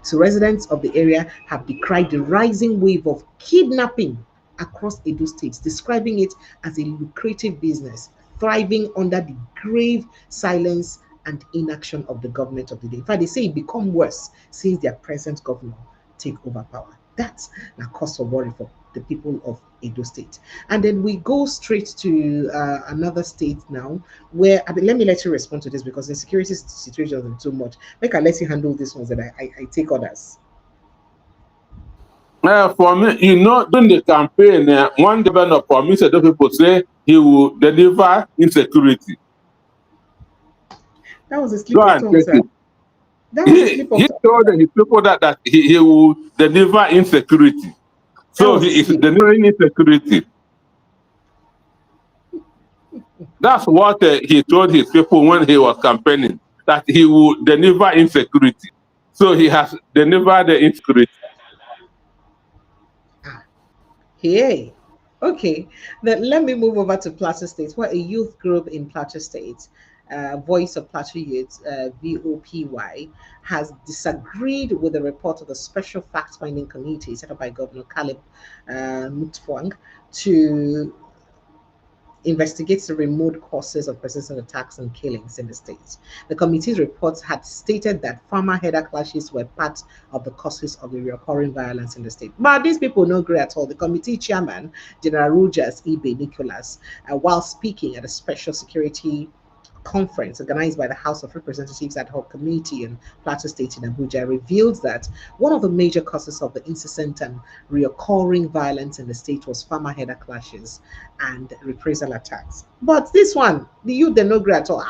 So residents of the area have decried the rising wave of kidnapping across Edo State, describing it as a lucrative business thriving under the grave silence and inaction of the government of the day. In fact, they say it become worse since their present governor take over power. That's a cause for worry for the people of Edo State. And then we go straight to another state now, where I mean, let me let you respond to this because the security situation is too much. Make I let you handle this ones that I take others. For me, during the campaign, one governor promised those people say he will deliver insecurity. That was a slip Go of and tongue, take sir. it. That was a He slip of he tongue. told his people that he will deliver insecurity. That So was a he is slip. delivering insecurity. That's what he told his people when he was campaigning, that he will deliver insecurity. So he has delivered the insecurity. Ah, hey. Okay, then let me move over to Plateau State, where a youth group in Plateau State, Voice of Plateau Youth, VOPY, has disagreed with the report of the Special Fact Finding Committee set up by Governor Caleb Mutfwang to investigates the remote causes of persistent attacks and killings in the state. The committee's reports had stated that farmer header clashes were part of the causes of the recurring violence in the state. But these people no agree at all. The committee chairman, General Rogers Ibe Nicholas, while speaking at a special security conference organized by the House of Representatives ad hoc committee in Plateau State in Abuja revealed that one of the major causes of the incessant and reoccurring violence in the state was farmer header clashes and reprisal attacks. But this one, the youth did not agree at all.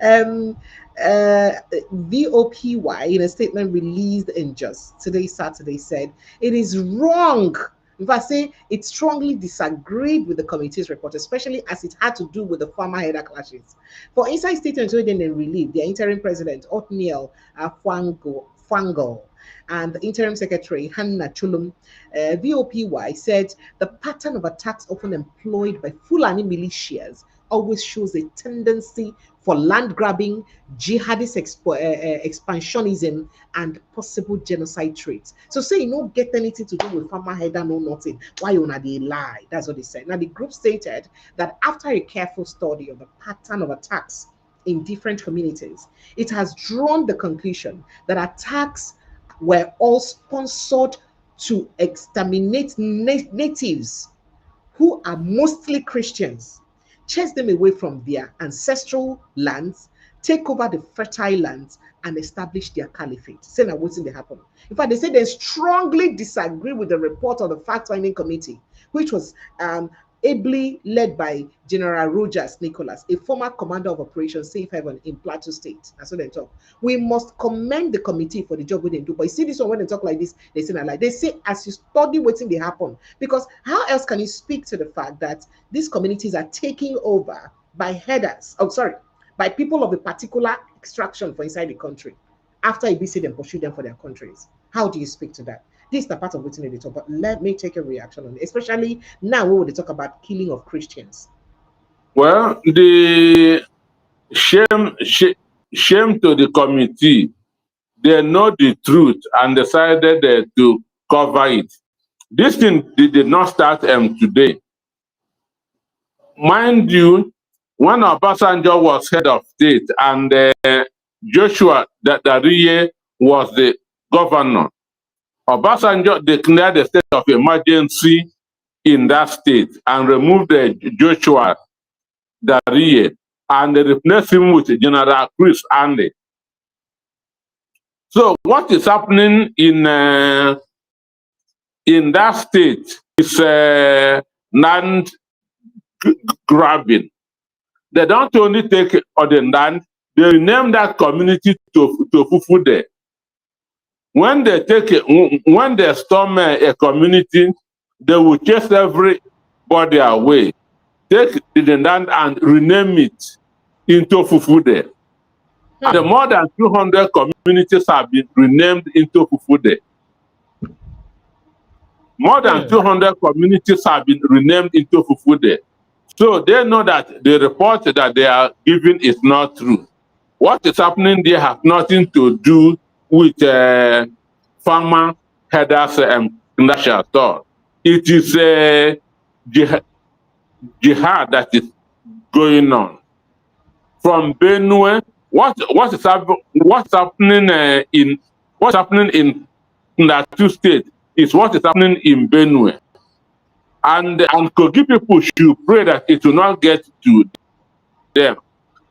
Um, uh, VOPY, in a statement released in just today, Saturday, said it is wrong In fact, say it strongly disagreed with the committee's report, especially as it had to do with the farmer header clashes. For inside statements where they relieved the interim president, Othniel Fango, and the interim secretary, Hannah Chulum, VOPY, said the pattern of attacks often employed by Fulani militias always shows a tendency for land grabbing, jihadist expansionism, and possible genocide traits. So say you don't get anything to do with farmer header, no nothing. Why you not they lie? That's what they said. Now the group stated that after a careful study of the pattern of attacks in different communities, it has drawn the conclusion that attacks were all sponsored to exterminate natives who are mostly Christians, chase them away from their ancestral lands, take over the fertile lands, and establish their caliphate. Say now what's in the happen. In fact, they say they strongly disagree with the report of the fact-finding committee, which was ably led by General Rogers Nicholas, a former commander of Operation Safe Haven in Plateau State. That's what they talk. We must commend the committee for the job we didn't do. But you see this one, when they talk like this, they say like they say as you study what's in the happen. Because how else can you speak to the fact that these communities are taking over by headers, by people of a particular extraction for inside the country after ABC them pursue them for their countries? How do you speak to that? This is the part of what's in the talk, but let me take a reaction on it, especially now when we talk about killing of Christians. Well, the shame to the committee. They know the truth and decided to cover it. This thing did not start today. Mind you, when Obasanjo was head of state and Joshua Dariye was the governor, Obasanjo declared a state of emergency in that state and removed Joshua Dariye and replaced him with General Chris Andy. So what is happening in that state is land grabbing. They don't only take on the land, they rename that community to Fufude. When they when they storm a community, they will chase everybody away, take the land and rename it into Fufude. And more than 200 communities have been renamed into Fufude. More than 200 communities have been renamed into Fufude. So they know that the report that they are giving is not true. What is happening there has nothing to do with farmer headers and commercial store. It is a jihad that is going on. From Benue, what's happening in that two states is what is happening in Benue. And Kogi people should pray that it will not get to them,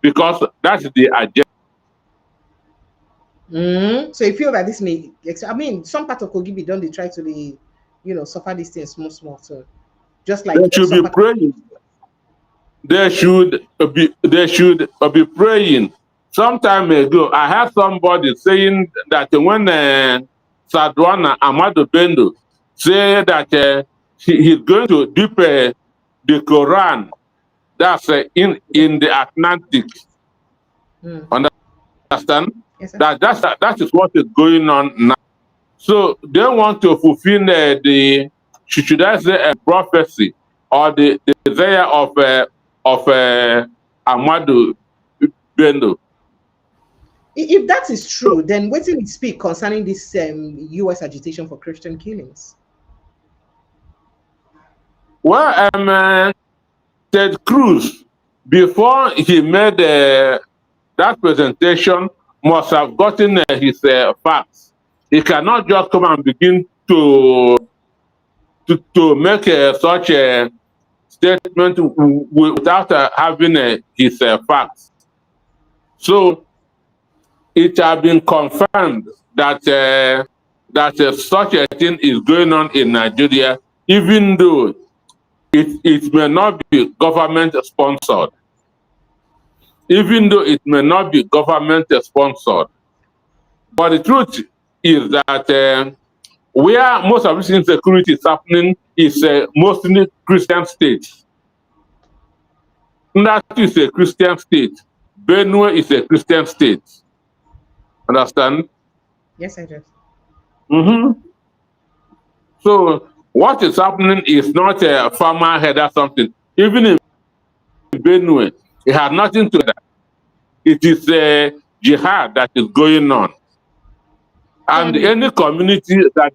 because that's the agenda. So you feel that this may, I mean, some part of Kogi don't they try to suffer these things small. So just like they should be praying. They should be praying. Some time ago, I heard somebody saying that when Sadwana Amadu Bendo say that he's going to dip the Quran, that's in the Atlantic. Understand? Yes, that is what is going on now. So they want to fulfill should I say a prophecy or the desire of Amadu Bendo. If that is true, then what did he speak concerning this U.S. agitation for Christian killings? Well, Ted Cruz, before he made that presentation, must have gotten his facts. He cannot just come and begin to make such a statement without having his facts. So it has been confirmed that such a thing is going on in Nigeria, even though it may not be government sponsored. Even though it may not be government sponsored. But the truth is that where most of this insecurity is happening is a mostly Christian state. That is a Christian state. Benue is a Christian state. Understand? Yes, I do. Mm-hmm. So what is happening is not a farmer head or something. Even in Benue, it had nothing to that. It is a jihad that is going on. And any community that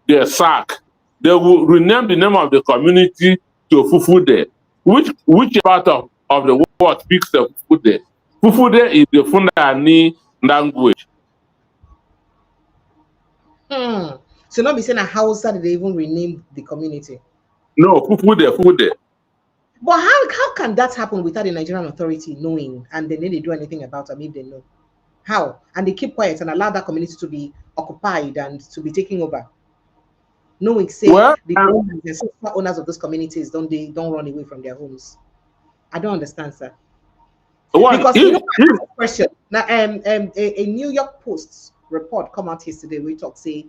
they sack, they will rename the name of the community to Fufude. Which part of the world speaks the Fufude? Fufude is the Fundani language. So not be saying a house that they even renamed the community. No, Fufude. But how can that happen without the Nigerian authority knowing and then they do anything about it? I mean, they know. How? And they keep quiet and allow that community to be occupied and to be taken over. Knowing, say, Well, the owners of those communities don't run away from their homes. I don't understand, sir. Because you know, I asked a question. Now, a New York Post report come out yesterday. We talk say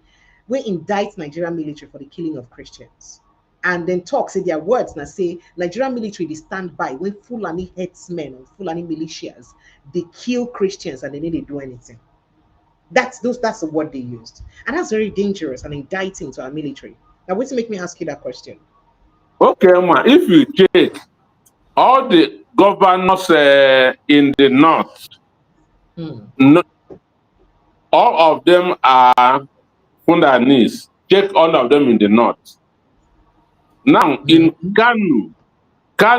we indict Nigerian military for the killing of Christians, and then talk say their words now say Nigerian military they stand by when Fulani headsmen or Fulani militias they kill Christians and they need to do anything. That's the word they used, and that's very dangerous and indicting to our military. Now, wait to make me ask you that question. Okay, ma. If you check all the governors in the north, all of them are Fundanese. Check all of them in the north. Now, in Kanu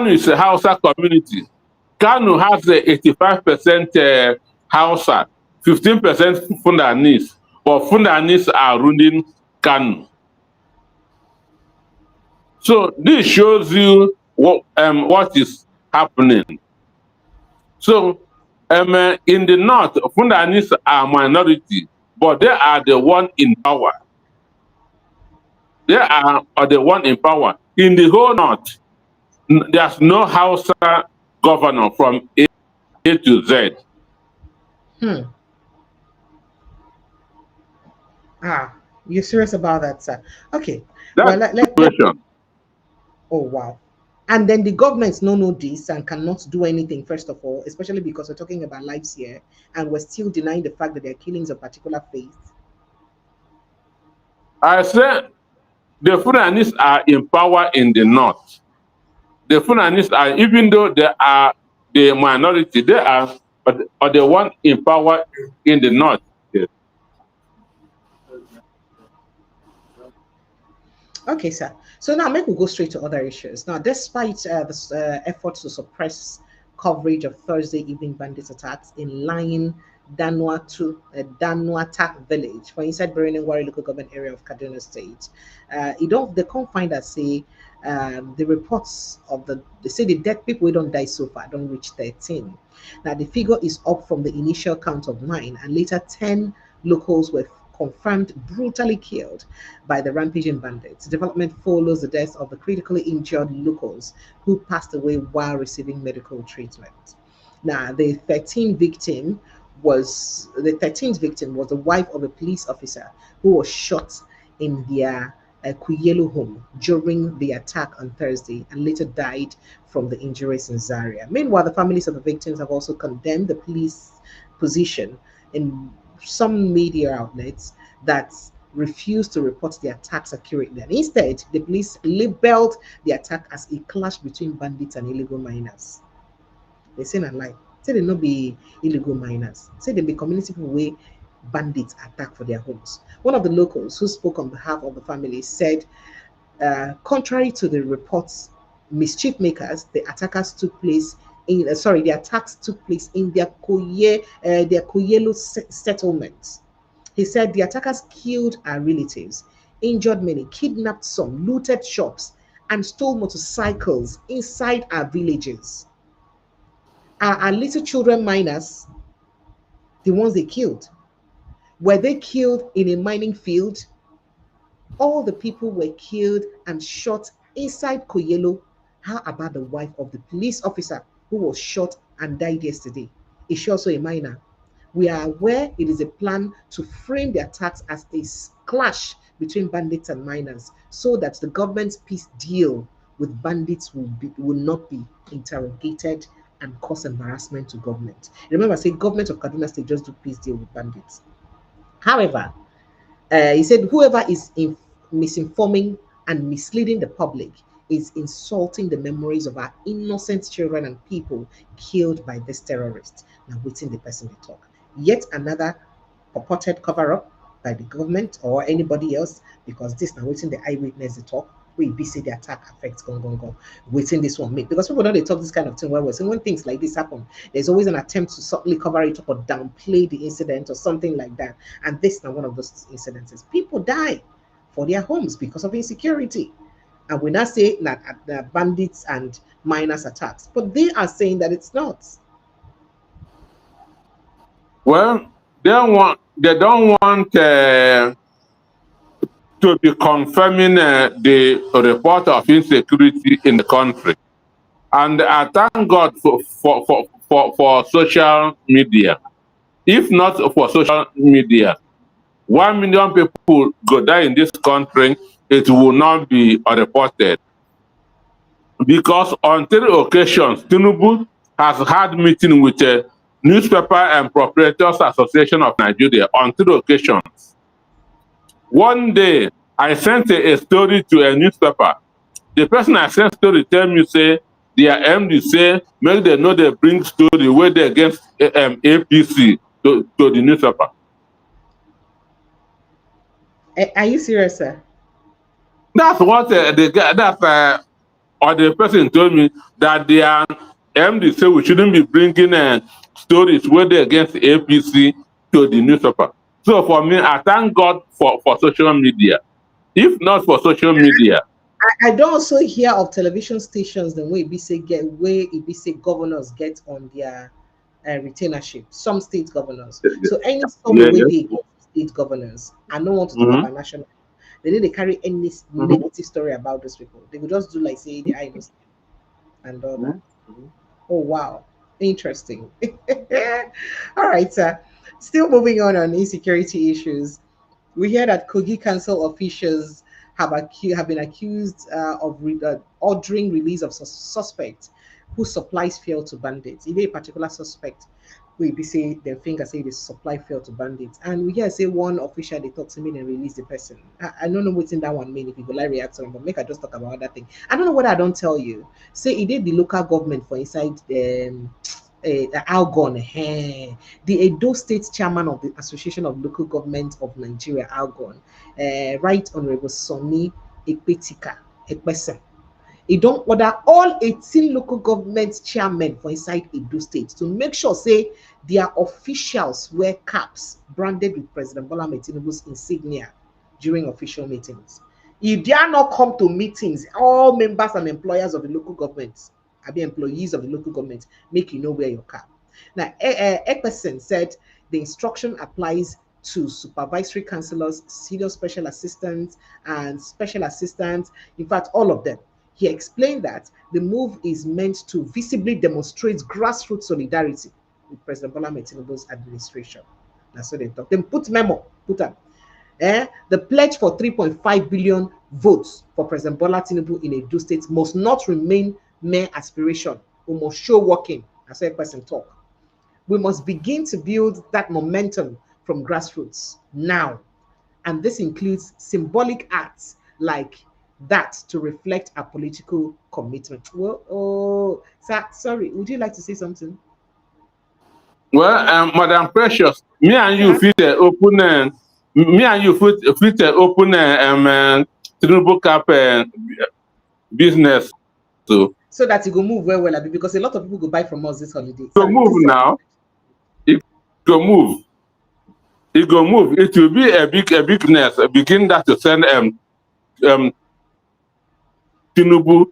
is a Hausa community. Kanu has a 85% Hausa, 15% Fundanese, but Fundanese are ruling Kanu. So this shows you what is happening. So in the north, Fundanese are minority, but they are the one in power. They are the one in power. In the whole north, there's no Hausa governor from A to Z. You're serious about that, sir? Okay. That's Well, question. Oh wow. And then the governments know this and cannot do anything, first of all, especially because we're talking about lives here and we're still denying the fact that there are killings of particular faith. I said the Fulanis are in power in the north. The Fulanis are, even though they are the minority, they are the one in power in the north. Yes. Okay, sir. So now maybe we'll go straight to other issues. Now, despite the efforts to suppress coverage of Thursday evening bandit attacks in lying Danuata village for inside Berenengwari local government area of Kaduna State, they can't find that say the reports of they say the dead people who don't die so far don't reach 13. Now the figure is up from the initial count of 9, and later 10 locals were confirmed brutally killed by the rampaging bandits. Development follows the deaths of the critically injured locals who passed away while receiving medical treatment. Now, the 13th victim was the wife of a police officer who was shot in their Kuyelu home during the attack on Thursday and later died from the injuries in Zaria. Meanwhile, the families of the victims have also condemned the police position in some media outlets that refused to report the attacks accurately. And instead, the police labeled the attack as a clash between bandits and illegal miners. They say not lie. Say they not be illegal miners. Say they be community people where bandits attack for their homes. One of the locals who spoke on behalf of the family said, contrary to the reports, mischief makers, the attacks took place in their Kuyelu settlements. He said the attackers killed our relatives, injured many, kidnapped some, looted shops, and stole motorcycles inside our villages. Our little children miners, the ones they killed, were they killed in a mining field? All the people were killed and shot inside Koyelo. How about the wife of the police officer who was shot and died yesterday? Is she also a minor? We are aware it is a plan to frame the attacks as a clash between bandits and miners so that the government's peace deal with bandits will not be interrogated and cause embarrassment to government. Remember, I say government of Kaduna State just do peace deal with bandits. However, he said whoever is misinforming and misleading the public is insulting the memories of our innocent children and people killed by this terrorist. Now, waiting the person to talk. Yet another purported cover up by the government or anybody else, because this now waiting the eyewitness to talk. We be say the attack affects go. Waiting this one make because people don't they talk this kind of thing where we're saying when things like this happen, there's always an attempt to subtly cover it up or downplay the incident or something like that. And this now one of those incidences. People die for their homes because of insecurity. And we not say that bandits and miners attacks, but they are saying that it's not. Well, they don't want to be confirming the report of insecurity in the country. And I thank God for social media. If not for social media, 1 million people go die in this country, it will not be reported. Because on 3 occasions, Tinubu has had meeting with the Newspaper and Proprietors Association of Nigeria on 3 occasions. One day, I sent a story to a newspaper. The person I sent story tell me, say, their MD say, make them know they bring story where they against APC to the newspaper. Are you serious, sir? That's what the guy, or the person told me, that their MD say we shouldn't be bringing stories where they against APC to the newspaper. So for me, I thank God for social media. If not for social media, I don't also hear of television stations the way Ibise governors get on their retainership. Some state governors. So any story where they get state governors, I don't want to talk about national. They carry any negative story about those people. They would just do like say the innocent and all that. Oh wow, interesting. All right, sir. Still moving on insecurity issues. We hear that Kogi Council officials have been accused of ordering release of suspects who supplies fuel to bandits. If a particular suspect, we be say their finger say they supply fuel to bandits, and we hear say one official they talk to me and release the person. I don't know what's in that one mean if people like react to them, but make I just talk about that thing. I don't know what I don't tell you. Say he did the local government for inside Algon, the Edo State chairman of the Association of Local Government of Nigeria, Algon, Right Honorable Sonny Ekpesin. He don't order all 18 local government chairmen for inside Edo State to make sure say their officials wear caps branded with President Bola Tinubu's insignia during official meetings. If they are not come to meetings, all members and employers of the local governments, employees of the local government, make you know wear your cap. Now, Ekpesin said the instruction applies to supervisory councillors, senior special assistants, and special assistants, in fact, all of them. He explained that the move is meant to visibly demonstrate grassroots solidarity with President Bola Tinubu's administration. That's what they talk. Then put them. The pledge for 3.5 billion votes for President Bola Tinubu in Edo State must not remain mere aspiration. We must show working. That's what a person talk. We must begin to build that momentum from grassroots now. And this includes symbolic acts like that to reflect our political commitment. Well, sorry, would you like to say something? Well, Madam Precious, me and you fit open Tinubu CAP business. So that it will move well, because a lot of people go buy from us this holiday. So move now. It go move. It go move. It will be a bigness, a begin that to send Tinubu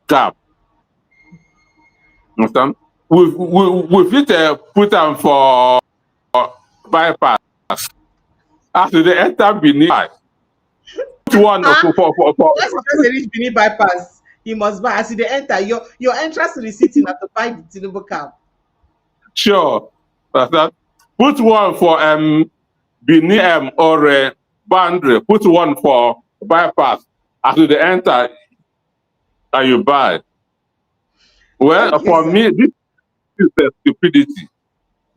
CAP. Understand? We fit put them for bypass. After they enter Benin, one for Benin bypass. He must buy as they enter. Your entrance to the city not to buy the Tinubu CAP. Sure. That. Put one for Benin or boundary, put one for bypass. As you enter, and you buy. Well, Thank you, for sir. me, this is a stupidity.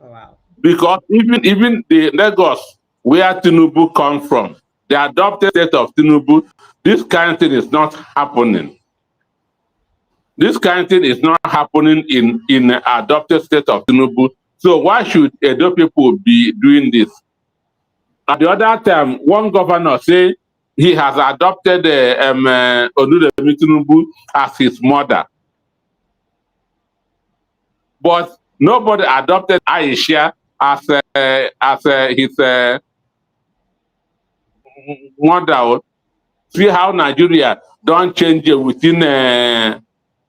Oh, wow. Because even the Lagos, where Tinubu comes from, the adopted state of Tinubu, this kind of thing is not happening. This kind of thing is not happening in the adopted state of Tinubu. So why should Edo people be doing this? At the other time, one governor say he has adopted Oludemi Tinubu as his mother, but nobody adopted Aisha as his mother. See how Nigeria don't change it within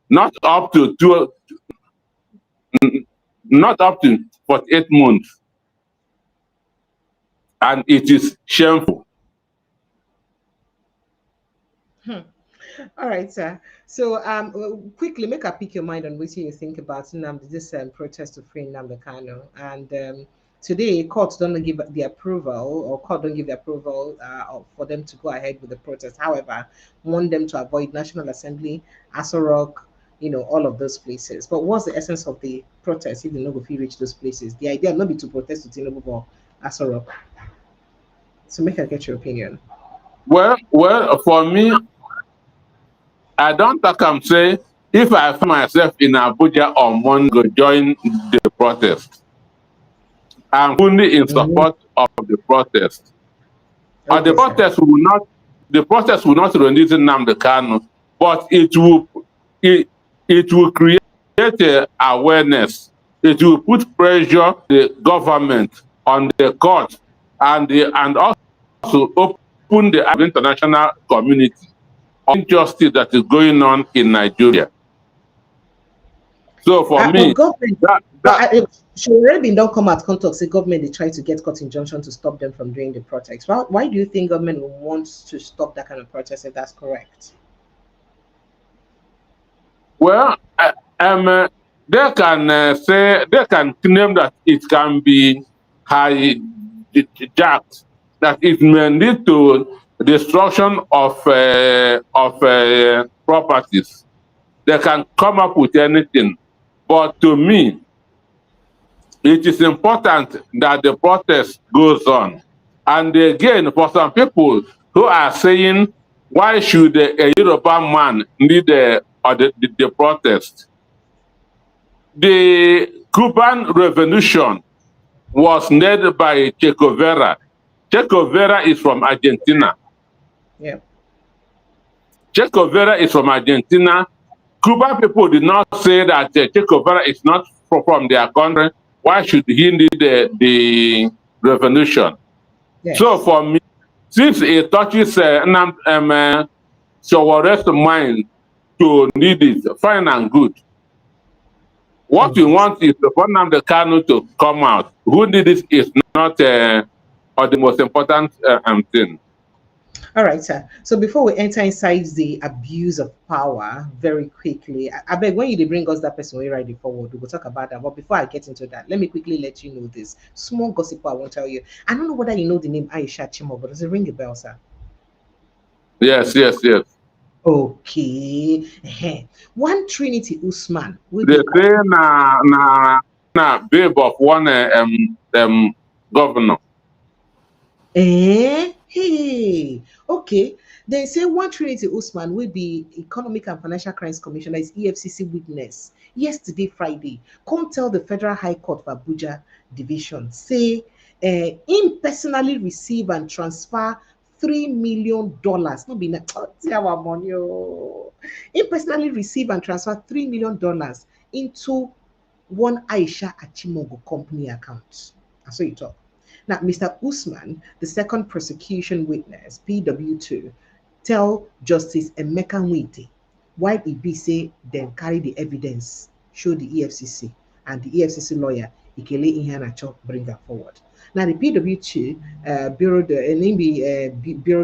not up to not up to 48 months, and it is shameful. All right, sir. So, quickly make a pick your mind on what you think about this protest to free Nnamdi Kanu. And today, courts don't give the approval, or court don't give the approval for them to go ahead with the protest. However, want them to avoid National Assembly, Aso Rock, all of those places. But what's the essence of the protest if they not go fit reach those places? The idea not be to protest to Tinubu or Aso Rock. So make I get your opinion. Well, for me, I don't think I'm saying if I find myself in Abuja on Monday go join the protest. I'm fully in Mhm. support of the protest. Or Okay, sir. the protest will not release Nnamdi Kanu, but it will create awareness. It will put pressure the government on the court and also open the international community on injustice that is going on in Nigeria. So for But me, government, but that should already been don't come out contact say government they try to get court injunction to stop them from doing the protest. Why do you think government will want to stop that kind of protest if that's correct? well, they can say they can claim that it can be hijacked, that it may lead to destruction of properties. They can come up with anything, but to me, it is important that the protest goes on. And again, for some people who are saying, why should a Yoruba man lead the protest? The Cuban Revolution was led by Che Guevara. Che Guevara is from Argentina. Yeah. Che Guevara is from Argentina. Cuban people did not say that Che Guevara is not from their country. Why should he lead the revolution? So Yes. for me, since it touches Sowore's mind to lead it, fine and good. What we Yes. want is for Nnamdi Kanu to come out. Who did this is not or the most important thing. All right, sir. So before we enter inside the abuse of power, very quickly, I beg when you dey bring us that person we write it forward, we will talk about that. But before I get into that, let me quickly let you know this small gossip I won't tell you. I don't know whether you know the name Aisha Chimo, but does it ring a bell, sir? Yes, yes, yes. Okay. One Trinity Usman will They be say na babe of one governor. Hey, okay. They say one Trinity Usman will be Economic and Financial Crimes Commissioner, is EFCC witness yesterday, Friday. Come tell the Federal High Court for Abuja Division, say him personally receive and transfer $3 million. No be na our money. Oh. Him personally receive and transfer $3 million into one Aisha Achimogo company account. That's what you talk. Now, Mr. Usman, the second prosecution witness, PW2, tell Justice Emeka Nwite why e be say dem carry the evidence show the EFCC and the EFCC lawyer Ikele Ihanacho bring am forward. Now, the PW2 Bureau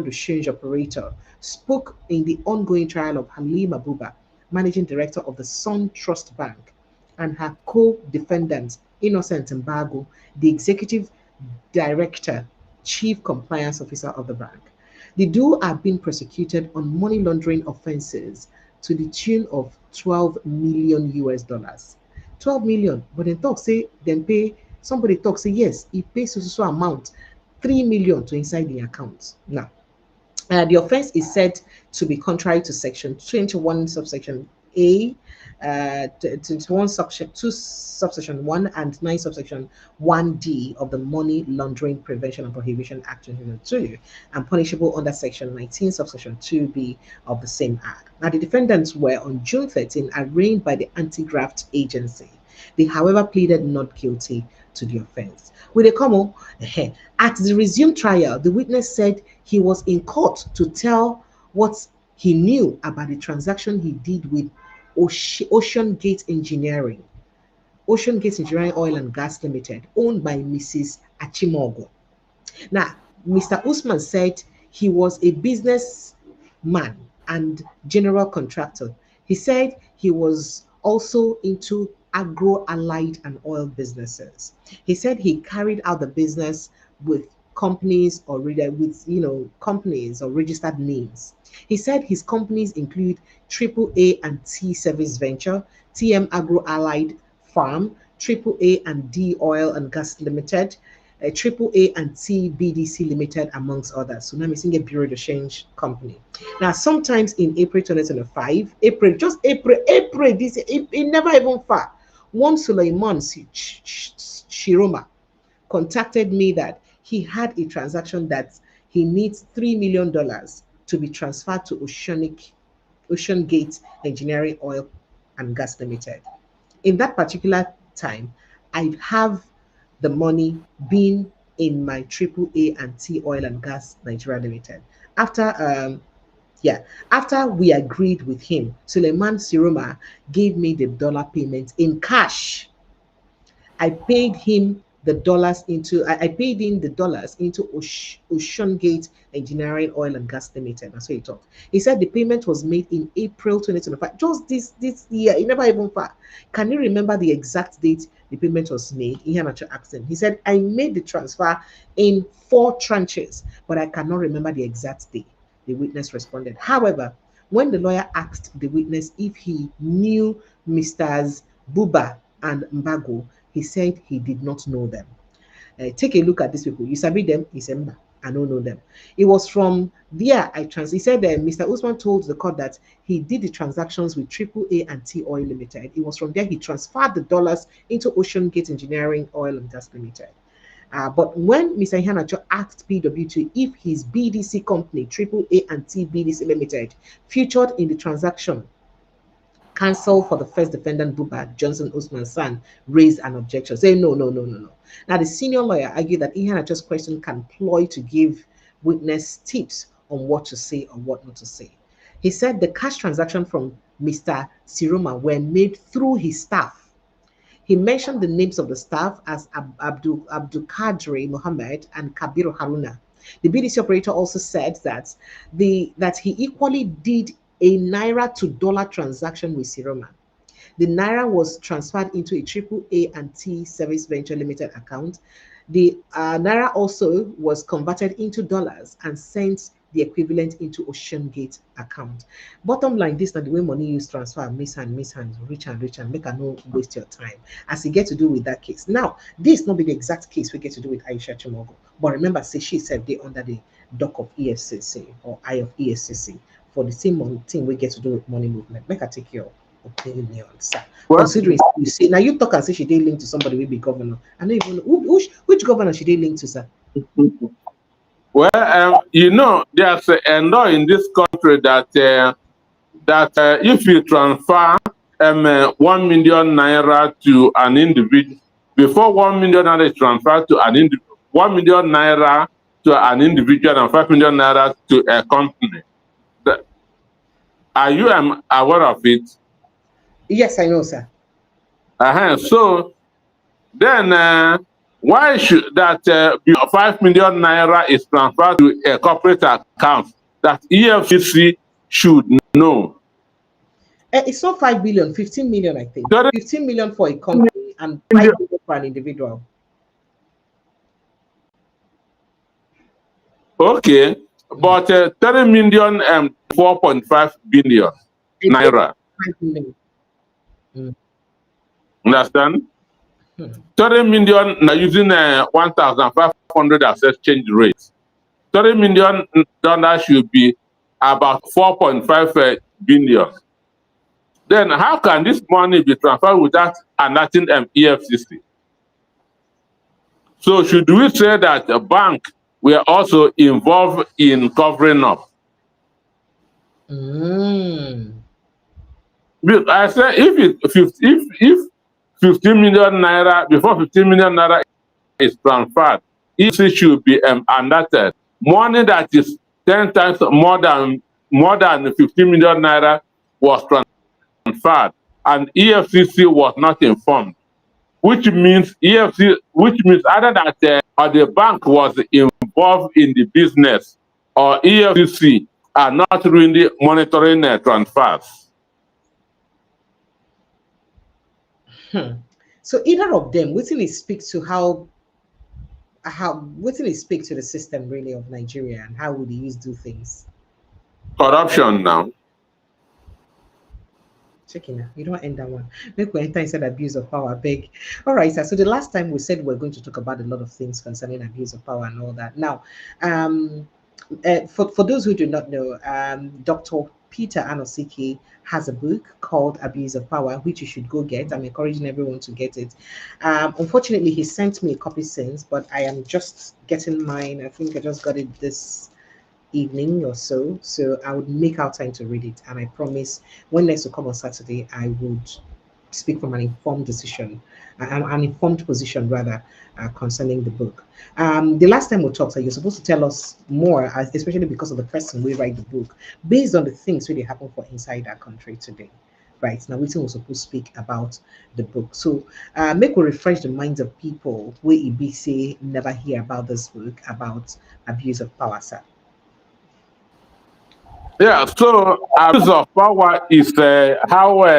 de Change operator spoke in the ongoing trial of Halima Buba, managing director of the Sun Trust Bank, and her co-defendant Innocent Mbago, the executive director, chief compliance officer of the bank. The duo are being prosecuted on money laundering offenses to the tune of 12 million US dollars. 12 million, but then talk say then pay somebody talk say yes, he pays so amount 3 million to inside the account. Now, the offense is said to be contrary to Section 21, subsection A, 21 subsection 2, subsection 1, and 9 subsection 1D of the Money Laundering Prevention and Prohibition Act 2002, and punishable under Section 19, subsection 2B of the same act. Now, the defendants were on June 13 arraigned by the Anti-Graft Agency. They, however, pleaded not guilty to the offense. With a comment, at the resumed trial, the witness said he was in court to tell what he knew about the transaction he did with Ocean Gate Engineering, Ocean Gate Engineering Oil and Gas Limited, owned by Mrs. Achimogo. Now, Mr. Usman said he was a businessman and general contractor. He said he was also into agro-allied and oil businesses. He said he carried out the business with companies or companies or registered names. He said his companies include AAA and T Service Venture, TM Agro-Allied Farm, AAA and D Oil and Gas Limited, AAA and T BDC Limited, amongst others. So now I'm seeing a Bureau de Change company. Now, sometimes in April 2025, April, this it never even far. One Suleiman Shiroma contacted me that he had a transaction that he needs $3 million to be transferred to Ocean Gate Engineering Oil and Gas Limited. In that particular time, I have the money being in my AAA and T Oil and Gas Nigeria Limited. After we agreed with him, Suleiman Siroma gave me the dollar payment in cash. I paid him the dollars into I paid in the dollars into Ocean Gate Engineering Oil and Gas Limited. That's what he talked. He said the payment was made in April 2025. Just this year. It never even far. Can you remember the exact date the payment was made? Ihanacho asked him. He said, I made the transfer in 4 tranches, but I cannot remember the exact day. The witness responded. However, when the lawyer asked the witness if he knew Mr. Buba and Mbago, he said he did not know them. Take a look at these people. You sabi them? He said, Mba, I don't know them. It was from there he said that Mr. Usman told the court that he did the transactions with AAA and T Oil Limited. It was from there he transferred the dollars into Ocean Gate Engineering Oil and Gas Limited. But when Mr. Ihanacho asked PWT if his BDC company, AAA and T BDC Limited, featured in the transaction, counsel for the first defendant, Buba Johnson Usman San, raised an objection, saying no. Now, the senior lawyer argued that Ihanacho's question can ploy to give witness tips on what to say or what not to say. He said the cash transaction from Mr. Siroma were made through his staff. He mentioned the names of the staff as Abdul Kadri Mohammed and Kabiru Haruna. The BDC operator also said that he equally did a Naira to dollar transaction with Siroma. The Naira was transferred into a AAA and T Service Venture Limited account. The Naira also was converted into dollars and sent the equivalent into Ocean Gate account. Bottom line, this is not the way money is transferred, miss hand, rich and make a no waste your time. As you get to do with that case. Now, this not be the exact case we get to do with Aisha Chimogo. But remember, say she said they under the dock of EFCC or eye of EFCC for the same thing we get to do with money movement. Make her take your opinion, sir. Well, Considering you see now you talk and say she did link to somebody will be governor. I don't even know which governor she did link to, sir. well, there's a law in this country that if you transfer 1 million naira to an individual, before 1 million naira is transferred to an individual, 1 million naira to an individual and 5 million naira to a company. Are you aware of it? Yes, I know, sir. So then, why should that 5 million naira is transferred to a corporate account that EFCC should know? It's not 5 billion, 15 million, I think. 15 million for a company and 5 million for an individual. Okay, but 30 million and 4.5 billion naira. Mm. Understand? Hmm. 30 million using 1,500 as exchange rate. 30 million dollars should be about 4.5 billion. Then how can this money be transferred without alerting EFCC? So should we say that the bank were also involved in covering up? Mm. I say if 15 million naira before 15 million naira is transferred, EFCC should be alerted. Money that is 10 times more than 15 million naira was transferred, and EFCC was not informed, which means either that or the bank was involved in the business, or EFCC are not really monitoring transfers. So either of them, waiting it speaks to how waiting it speak to the system really of Nigeria and how would they use do things. Corruption now. Checking out. You don't end that one. Make we enter inside abuse of power, beg. All right, sir. So the last time we said we're going to talk about a lot of things concerning abuse of power and all that. Now, for those who do not know, Dr. Peter Anosike has a book called Abuse of Power, which you should go get. I'm encouraging everyone to get it. Unfortunately, he sent me a copy since, but I am just getting mine. I think I just got it this evening or so. So I would make out time to read it. And I promise when next to come on Saturday, I would speak from an informed decision, an informed position rather, concerning the book. The last time we talked, so you're supposed to tell us more, especially because of the person we write the book, based on the things really happen for inside our country today. Right now, we will supposed to speak about the book. So, make we refresh the minds of people where EB say never hear about this book about abuse of power, sir. Yeah, so abuse of power is how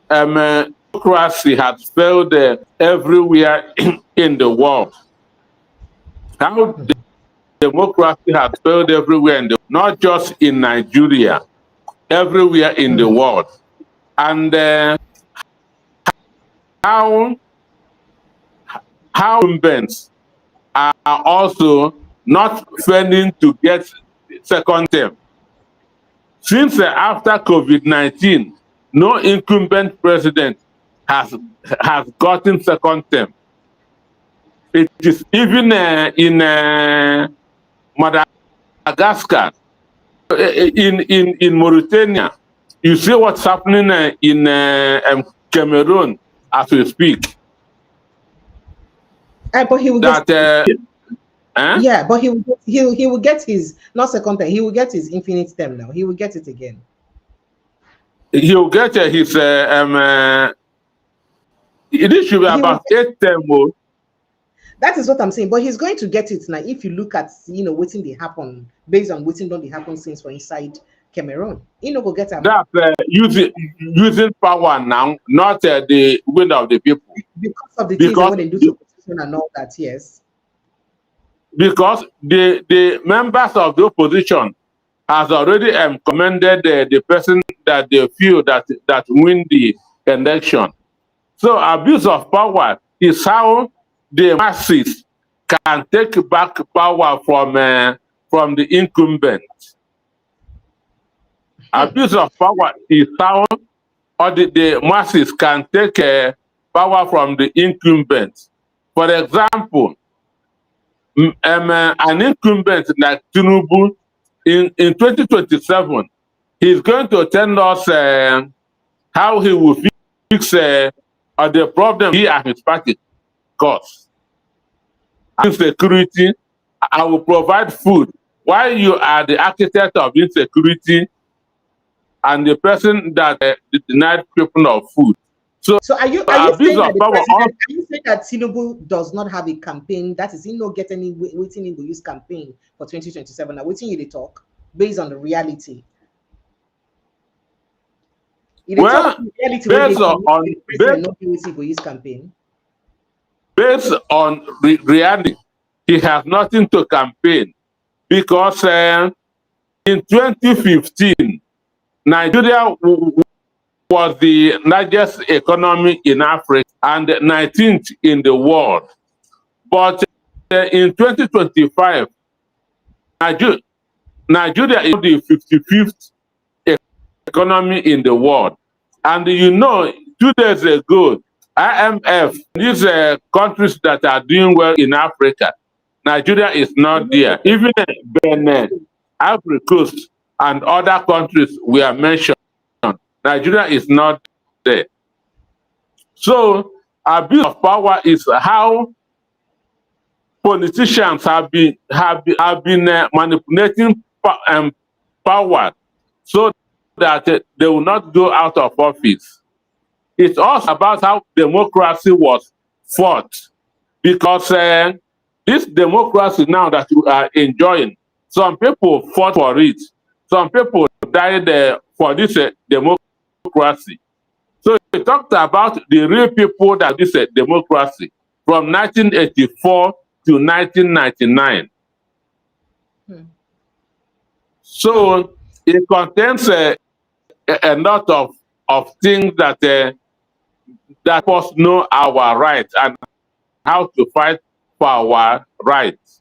democracy has failed everywhere in the world. How democracy has failed everywhere not just in Nigeria, everywhere in the world. And how incumbents are also not failing to get second term. Since after COVID-19, no incumbent president has gotten second term. It is even in Madagascar, in Mauritania. You see what's happening in Cameroon as we speak. But he will That yeah, but he will get his not second term. He will get his infinite term now. He will get it again. he'll get his it should be about 8 term. That is what I'm saying. But he's going to get it now. If you look at waiting they happen based on waiting don't they happen since for inside Cameroon, go get him. That's using power now, not the will of the people. Because of the things when they do to opposition and all that, yes. Because the members of the opposition has already commended the person that they feel that win the election. So abuse of power is how the masses can take back power from the incumbent. Abuse of power is how the masses can take power from the incumbent. For example, an incumbent like Tinubu in 2027, he's going to tell us how he will fix the problem he and his party cause. Insecurity, I will provide food. While you are the architect of insecurity and the person that denied people of food. So are you saying that are you saying that Tinubu does not have a campaign? That is, he not get any waiting in the use campaign for 2027. Now waiting you they talk based on the reality. Well, based on reality, he has nothing to campaign because in 2015, Nigeria was the largest economy in Africa and 19th in the world. But in 2025, Nigeria is the 55th economy in the world. And you know, 2 days ago, IMF, these countries that are doing well in Africa, Nigeria is not there. Even Benin, Ivory Coast, and other countries we are mentioned, Nigeria is not there. So abuse of power is how politicians have been manipulating power so that they will not go out of office. It's also about how democracy was fought, because this democracy now that we are enjoying, some people fought for it. Some people died for this democracy. So we talked about the real people that this democracy from 1984 to 1999. So it contains a lot of things that that must know our rights and how to fight for our rights.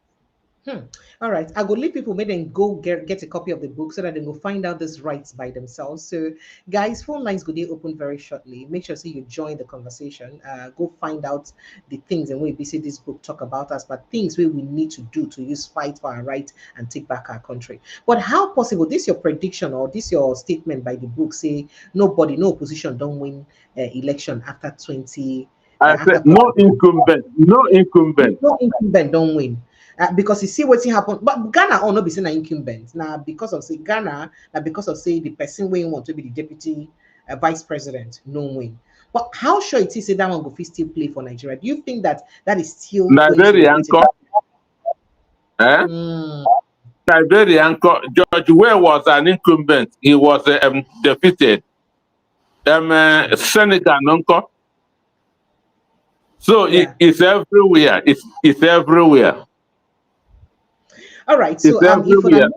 All right, I will leave people, make them go get a copy of the book so that they will find out these rights by themselves. So, guys, phone lines will be open very shortly. Make sure you join the conversation. Go find out the things and we see this book talk about us, but things we need to do to use fight for our rights and take back our country. But how possible? This your prediction or this your statement by the book? Say nobody, no opposition don't win election after 20. I said no incumbent don't win. Because you see what's happened, but Ghana will not be saying an incumbent now because of say Ghana, because of say the person we want to be the deputy vice president, no win. But how sure it is that one will still play for Nigeria? Do you think that is still Nigerian? Nigerian George Weah was an incumbent. He was defeated. Senegal, Nonko. So yeah. It's everywhere. It's everywhere. All right. So if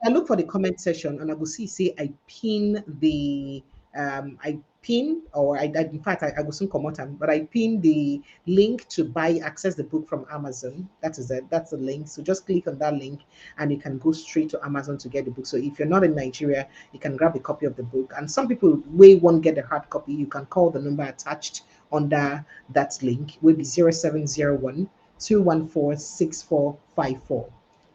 I look for the comment section and I will say I pin the in fact I will soon come out, but I pin the link to access the book from Amazon. That's the link. So just click on that link and you can go straight to Amazon to get the book. So if you're not in Nigeria, you can grab a copy of the book. And some people won't get the hard copy. You can call the number attached under that link. Will be 0701 214 6454.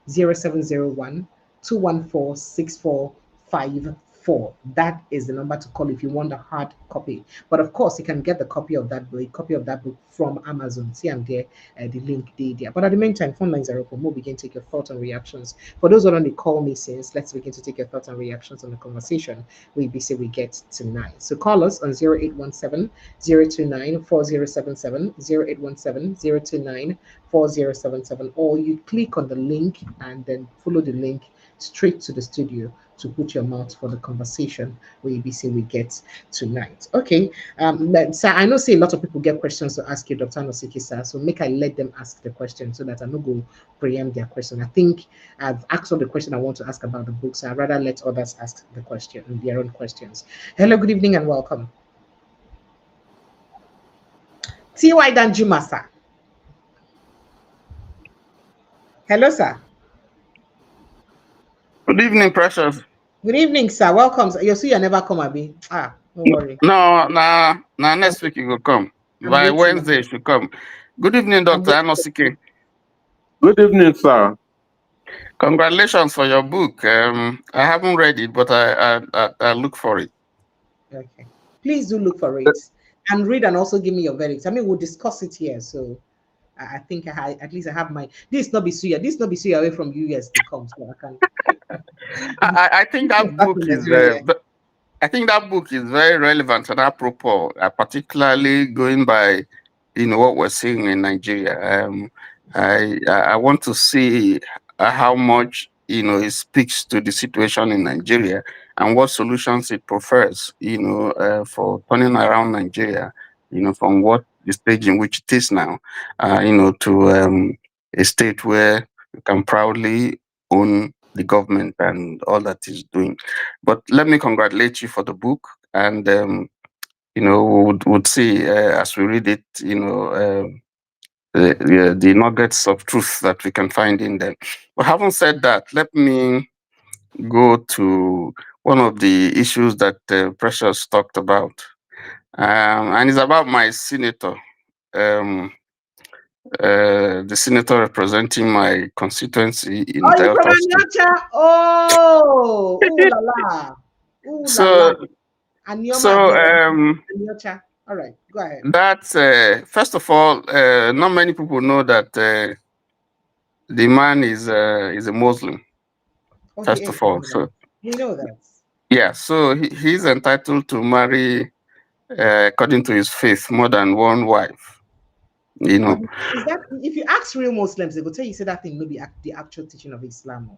0701 214 6454. That is the number to call if you want a hard copy. But of course, you can get the copy of that book from Amazon. See, I'm there, the link there. But at the meantime, phone lines are open. We'll begin to take your thoughts and reactions. For those who don't call me since, let's begin to take your thoughts and reactions on the conversation we get tonight. So call us on 0817 029 4077, 0817 029 4077, or you click on the link and then follow the link straight to the studio to put your mouth for the conversation we get tonight. Okay. So I know a lot of people get questions to ask you, Dr. Anosike, sir. So make I let them ask the question so that I don't go preempt their question. I think I've asked all the question I want to ask about the book, so I'd rather let others ask the question, their own questions. Hello, good evening and welcome. T.Y. Danjuma, sir. Hello, sir. Good evening, Precious. Good evening, sir. Welcome. You see, you never come, Abi. Don't worry. No, next week you will come. By Wednesday, you should come. Good evening, Dr. Anosike. Good evening, sir. Congratulations for your book. I haven't read it, but I look for it. Okay. Please do look for it and read and also give me your verdict. I mean, we'll discuss it here. So I think at least I have my this not be suya. This not be suya away from US to come, so I can. I think that book is I think that book is very relevant and apropos, particularly going by what we're seeing in Nigeria. I want to see how much it speaks to the situation in Nigeria and what solutions it prefers for turning around Nigeria from what the stage in which it is now to a state where you can proudly own the government and all that is doing. But let me congratulate you for the book, and would see as we read it, the nuggets of truth that we can find in them. But having said that, let me go to one of the issues that Precious talked about, and it's about my senator, the senator representing my constituency in Oh, you from Delta State. Aniocha? Oh, ooh la la. Ooh la la. So, Anioma so Adora. Aniocha. All right, go ahead. that first of all, not many people know that the man is a Muslim. Oh, he First is. of all, so We know that. yeah, so he's entitled to marry according to his faith more than one wife. You know. Is that if you ask real Muslims, they will tell you say that thing maybe the actual teaching of Islam.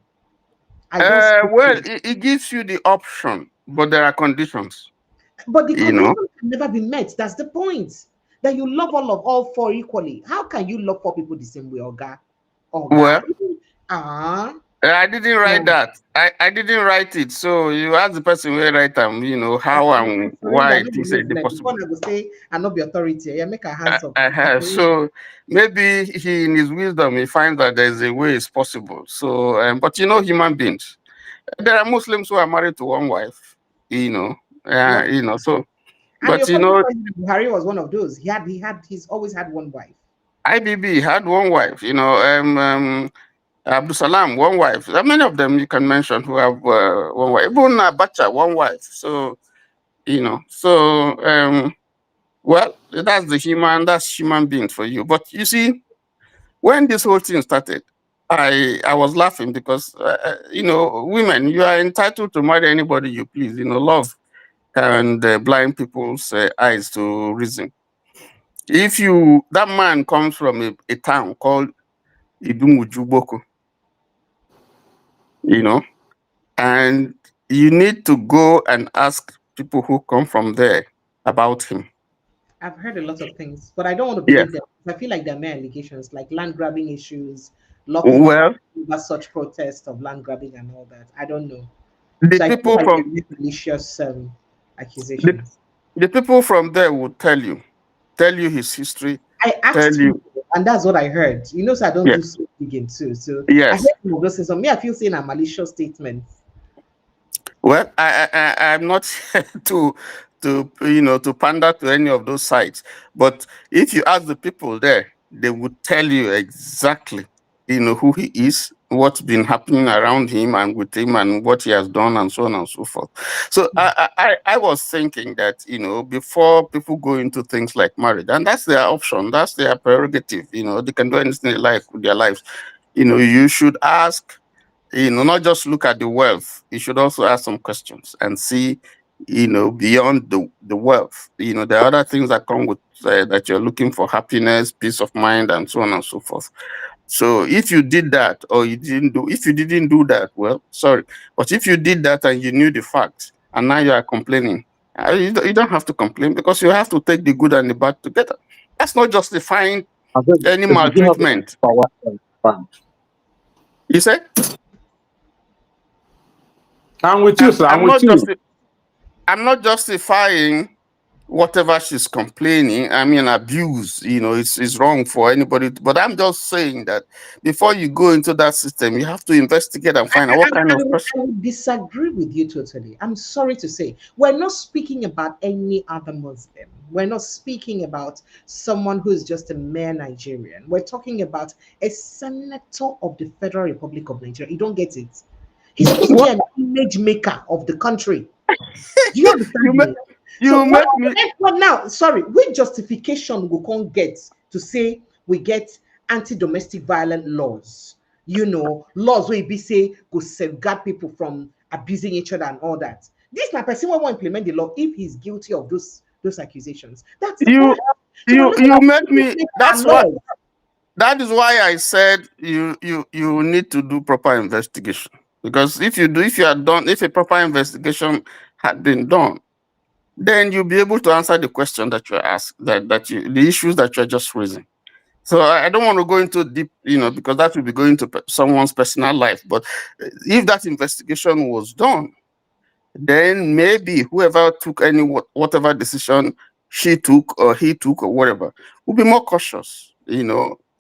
I don't speak to Well, it. it gives you the option, but there are conditions. But the You know. condition can never be met. That's the point. That you love all four equally. How can you love four people the same way, Oga? Well, Oga. Ah. I didn't write that. I didn't write it. So you ask the person where write them, how and why it is possible. Before I will say I not be authority. Yeah, make a hands up. So maybe he, in his wisdom, he finds that there's a way it's possible. So, but human beings, there are Muslims who are married to one wife. So, And but your President Buhari was one of those. He's always had one wife. IBB had one wife. Abdul Salam, one wife. There are many of them you can mention who have one wife. Even Abacha, one wife. So, well, that's human beings for you. But you see, when this whole thing started, I was laughing because, women, you are entitled to marry anybody you please. Love and blind people's eyes to reason. If that man comes from a town called Idumujuboko, and you need to go and ask people who come from there about him. I've heard a lot of things, but I don't want to Yes. believe them. I feel like they're mere allegations, like land grabbing issues, locking up over such protests of land grabbing and all that. I don't know. The So I feel people like from malicious accusations. The people from there will tell you his history. I asked you, and that's what I heard. So I don't do so digging too. So I heard some of those things. So me, I feel saying a malicious statements. Well, I'm not to pander to any of those sites, but if you ask the people there, they would tell you exactly who he is, what's been happening around him and with him, and what he has done, and so on and so forth. So I was thinking that before people go into things like marriage, and that's their option, that's their prerogative. They can do anything they like with their lives. You should ask. Not just look at the wealth. You should also ask some questions and see, beyond the wealth. There are other things that come with that you're looking for: happiness, peace of mind, and so on and so forth. So if you did that, or if you didn't do that, well, sorry. But if you did that and you knew the facts, and now you are complaining, you don't have to complain, because you have to take the good and the bad together. That's not justifying any maltreatment. You say? I'm with you, sir. I'm not justifying whatever she's complaining. I mean, abuse, it's wrong for anybody. But I'm just saying that before you go into that system, you have to investigate and find out what kind of person. I would disagree with you totally. I'm sorry to say. We're not speaking about any other Muslim. We're not speaking about someone who is just a mere Nigerian. We're talking about a senator of the Federal Republic of Nigeria. You don't get it. He's supposed to be an image maker of the country. Do you understand me? Now, sorry, which justification we can't get to say we get anti-domestic violent laws? Laws where we say go safeguard people from abusing each other and all that. This na person will implement the law if he's guilty of those accusations. That's the point. You make me. That is why I said you need to do proper investigation. Because if a proper investigation had been done, then you'll be able to answer the question that you're asked, the issues that you're just raising. So I don't want to go into deep, because that will be going to someone's personal life. But if that investigation was done, then maybe whoever took whatever decision she took or he took or whatever will be more cautious,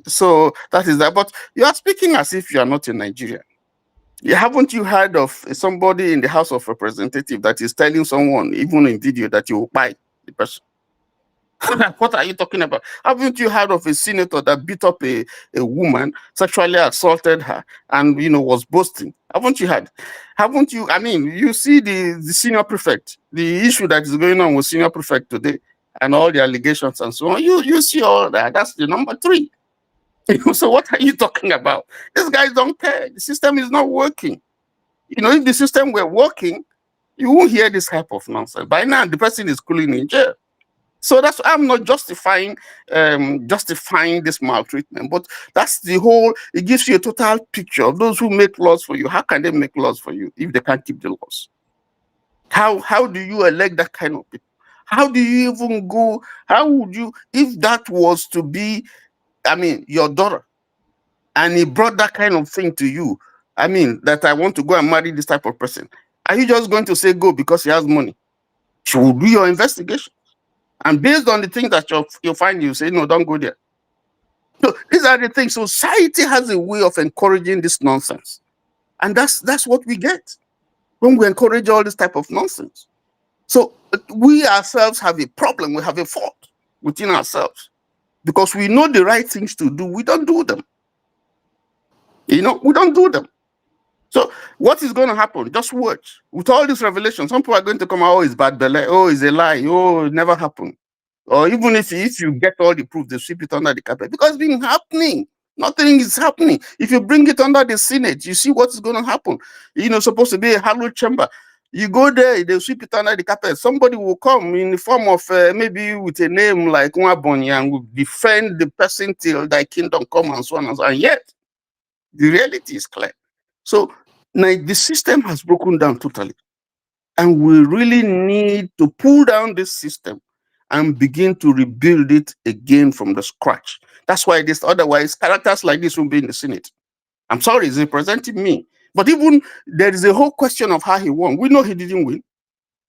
So that is that. But you are speaking as if you are not in Nigeria. Haven't you heard of somebody in the House of Representatives that is telling someone, even in video, that you will buy the person? What are you talking about? Haven't you heard of a senator that beat up a woman, sexually assaulted her, and was boasting? Haven't you heard? Haven't you? I mean, you see the senior prefect, the issue that is going on with senior prefect today, and all the allegations and so on. You see all that. That's the number 3. So what are you talking about? These guys don't care. The system is not working. If the system were working, you won't hear this type of nonsense. By now, the person is cooling in jail. So that's I'm not justifying this maltreatment, but that's the whole. It gives you a total picture of those who make laws for you. How can they make laws for you if they can't keep the laws? How do you elect that kind of people? How do you even go? How would you, if that was to be, your daughter, and he brought that kind of thing to you? That I want to go and marry this type of person. Are you just going to say go because he has money? You will do your investigation. And based on the things that you'll find, you say, no, don't go there. So these are the things. Society has a way of encouraging this nonsense. And that's what we get when we encourage all this type of nonsense. So we ourselves have a problem. We have a fault within ourselves. Because we know the right things to do. We don't do them. We don't do them. So what is going to happen? Just watch. With all this revelation, some people are going to come out, oh, it's bad belly. Oh, it's a lie. Oh, it never happened. Or even if you get all the proof, they sweep it under the carpet. Because it's been happening. Nothing is happening. If you bring it under the Senate, you see what is going to happen. Supposed to be a hallowed chamber. You go there, they sweep it under the carpet. Somebody will come in the form of maybe with a name like Nwabonyi and will defend the person till thy kingdom come and so on and so on. And yet, the reality is clear. So now the system has broken down totally. And we really need to pull down this system and begin to rebuild it again from the scratch. That's why otherwise characters like this won't be in the Senate. I'm sorry, he's representing me. But even there is a whole question of how he won. We know he didn't win.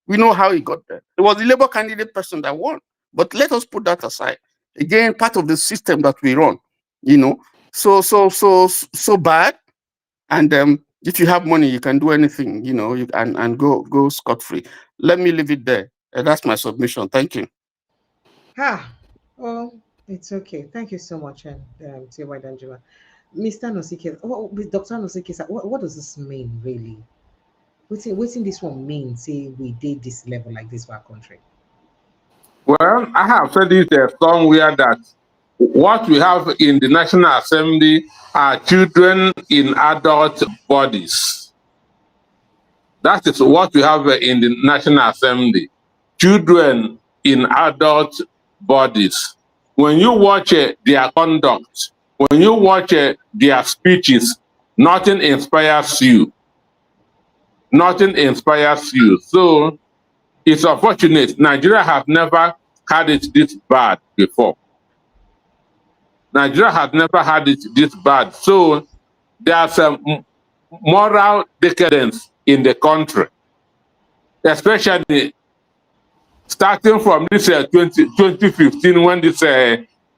We know how he got there. It was the Labour candidate person that won. But let us put that aside. Again, part of the system that we run, so bad. And if you have money, you can do anything, you and go scot-free. Let me leave it there. That's my submission. Thank you. Oh, it's okay. Thank you so much, T.Y. Danjuma. Mr. Nosike, with Dr. Nosike, what does this mean, really? What's in this one mean, say we did this level like this for our country? Well, I have said it somewhere that what we have in the National Assembly are children in adult bodies. That is what we have in the National Assembly. Children in adult bodies. When you watch their conduct, when you watch their speeches, nothing inspires you. Nothing inspires you. So it's unfortunate. Nigeria has never had it this bad before. Nigeria has never had it this bad. So there's a moral decadence in the country, especially starting from this 2015 when this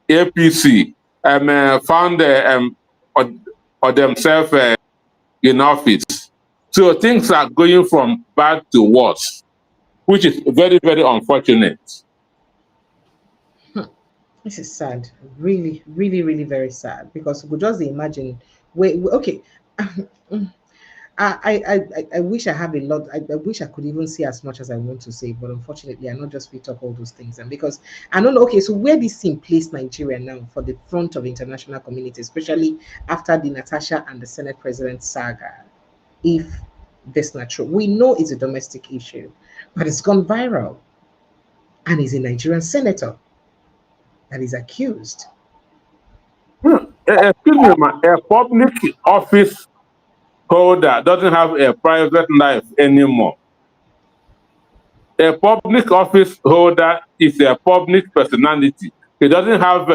APC found themselves in office. So things are going from bad to worse, which is very, very unfortunate. This is sad. Really, really, really very sad. Because we could just imagine. Okay. I wish I have a lot. I wish I could even say as much as I want to say, but unfortunately, I not just fit up all those things. And because I don't know. Okay, so where this thing placed Nigeria now for the front of international community, especially after the Natasha and the Senate President saga, if this not true, we know it's a domestic issue, but it's gone viral, and he's a Nigerian senator that is accused. Excuse me, a public office holder doesn't have a private life anymore. A public office holder is a public personality. He doesn't have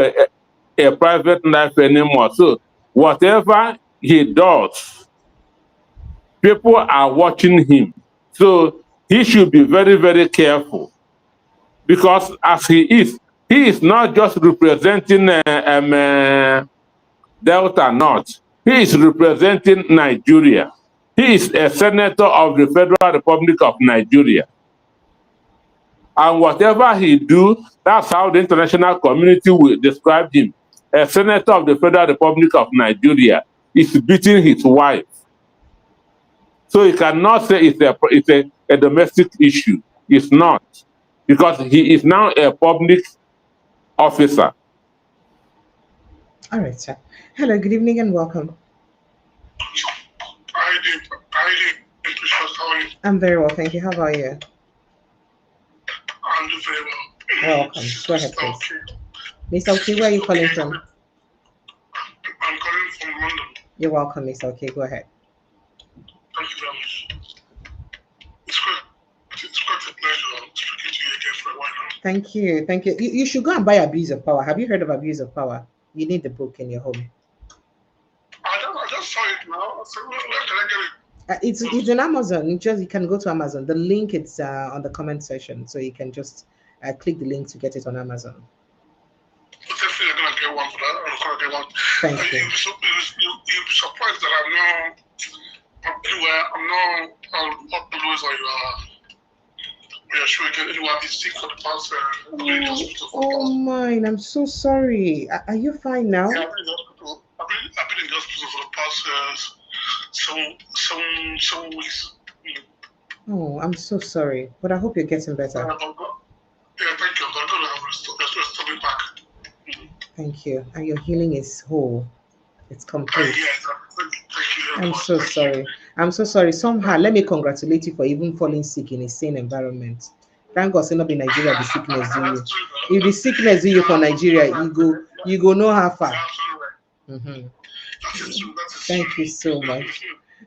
a private life anymore. So whatever he does, people are watching him. So he should be very, very careful, because as he is not just representing Delta North. He is representing Nigeria. He is a senator of the Federal Republic of Nigeria. And whatever he do, that's how the international community will describe him. A senator of the Federal Republic of Nigeria is beating his wife. So he cannot say it's a domestic issue. It's not. Because he is now a public officer. All right, sir. Hello, good evening and welcome. How are you? I'm very well, thank you. How about you? I'm doing very well. Welcome. Go ahead, please. Mr. Okay, where are you calling from? I'm calling from London. You're welcome, Mr. Okay. Go ahead. Thank you very much. It's quite a pleasure speaking to you again for a while now. Thank you. Thank you. You should go and buy Abuse of Power. Have you heard of Abuse of Power? You need the book in your home. I just saw it now. So where can I get it? It's in Amazon. You can go to Amazon. The link is on the comment section, so you can just click the link to get it on Amazon. Definitely, I'm gonna get one for that. I'm gonna get one. Thank you. You'll be surprised that I'm not always on your show again. Anyway, I've been sick for the past. Oh mine! I'm so sorry. Are you fine now? Yeah, I've been in the hospital. I've been in the hospital for the past 7 weeks. Oh, I'm so sorry, but I hope you're getting better. Yeah, thank you. I'm gonna have rest coming back. Thank you. And your healing is whole. It's complete. Yes, thank you. I'm so sorry. I'm so sorry. Somehow, let me congratulate you for even falling sick in a sane environment. Thank God, say not be Nigeria the sickness do you. If the sickness do you for Nigeria, you go know how far. Mm-hmm. Thank you so much.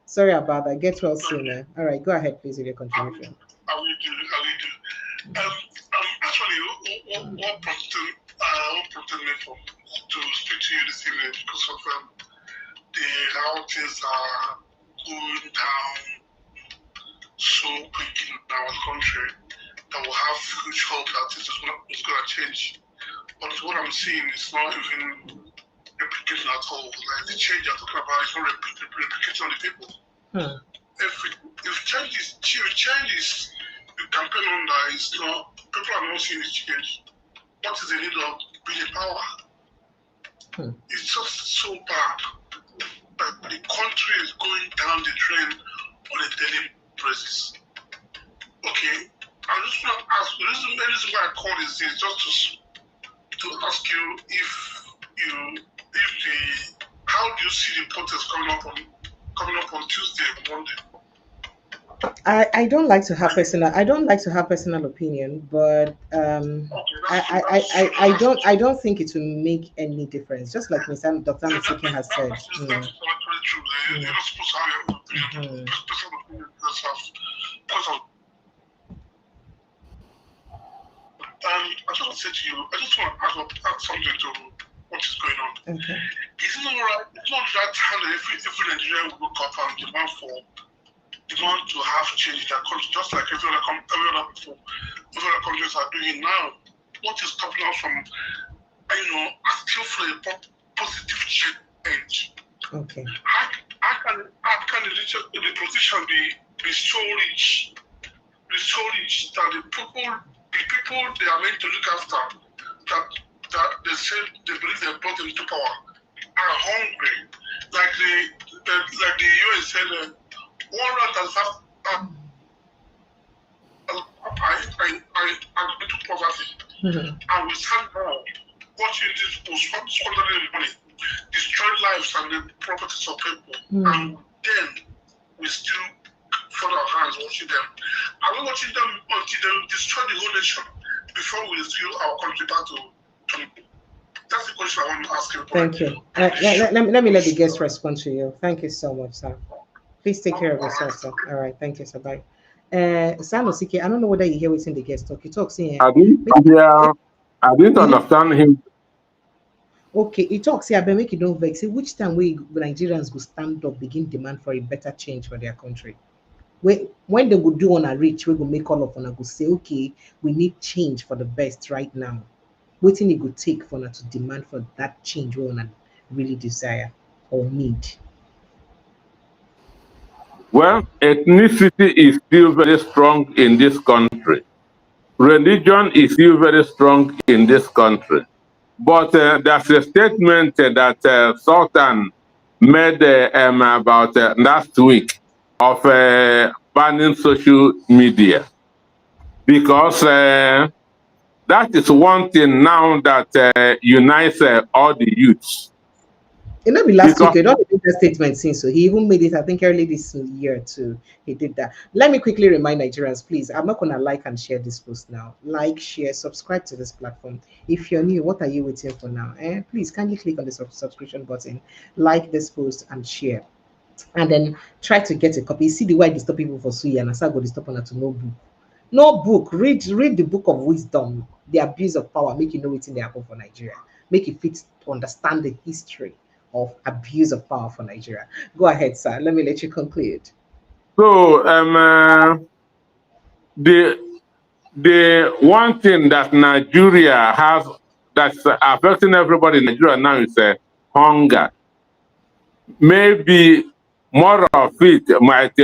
Sorry about that. Get well soon. All right, go ahead, please, with your contribution. I will do. Actually, what prompted me to speak to you this evening because of the how things are going down so quick in our country that we have huge hope that this is going to change. But what I'm seeing is not even replication at all. Like the change you're talking about is not replication on the people. If change is you campaign on that, it's not, people are not seeing this change. What is the need of being in power? It's just so bad that the country is going down the drain on a daily basis. Okay, I just want to ask, the reason why I called is just to ask you how do you see the protest coming up on Tuesday and Monday? I don't like to have personal opinion, but I don't think it will make any difference. Just like Mr. Dr. Misiki has said. That's true. You're not supposed to have your own opinion. Personal opinion I just want to say to you, I just want to add something to what is going on. Okay. It's not right. It's not that time that every Nigerian will look up and demand to have change in their country, just like every other countries are doing now. What is stopping us from, asking for a positive change? Okay. How can the position be so rich that the people they are meant to look after, that they say they believe they brought them to power, are hungry. Like the UN said, 105 I to poverty. And we stand now watching this people squandering money, destroy lives and the properties of people, and then we still fold our hands watching them. Are we watching them until they destroy the whole nation before we restore our country back to that's the question I want to ask you. Thank you. Let me let the guest respond to you. Thank you so much, sir. Please take care of yourself, sir. All right, thank you, sir. Bye. Sanosike, I don't know whether you hear what's in the guest talk. He talks in. I didn't understand him. Okay, it talks here, but make it don't vex. Say which time we Nigerians go stand up, begin demand for a better change for their country. When they go do on a reach, we go make all of on go say, okay, we need change for the best right now. Waiting it go take for to demand for that change we wanna really desire or need. Well, ethnicity is still very strong in this country. Religion is still very strong in this country. But there's a statement that Sultan made about last week of banning social media because that is one thing now that unites all the youths. It not be last week. Because You don't make that statement since. So he even made it, I think, early this year too. He did that. Let me quickly remind Nigerians, please. I'm not gonna like and share this post now. Like, share, subscribe to this platform. If you're new, what are you waiting for now? Please kindly click on the subscription button, like this post, and share. And then try to get a copy. See the why they stop people for Suya and Asago they stop on to no book. No book. Read the book of wisdom, the abuse of power, make you know what's in the apple for Nigeria. Make you fit to understand the history of abuse of power for Nigeria. Go ahead, sir. Let me let you conclude. so the the one thing that Nigeria has that's affecting everybody in Nigeria now is hunger. Maybe more of it might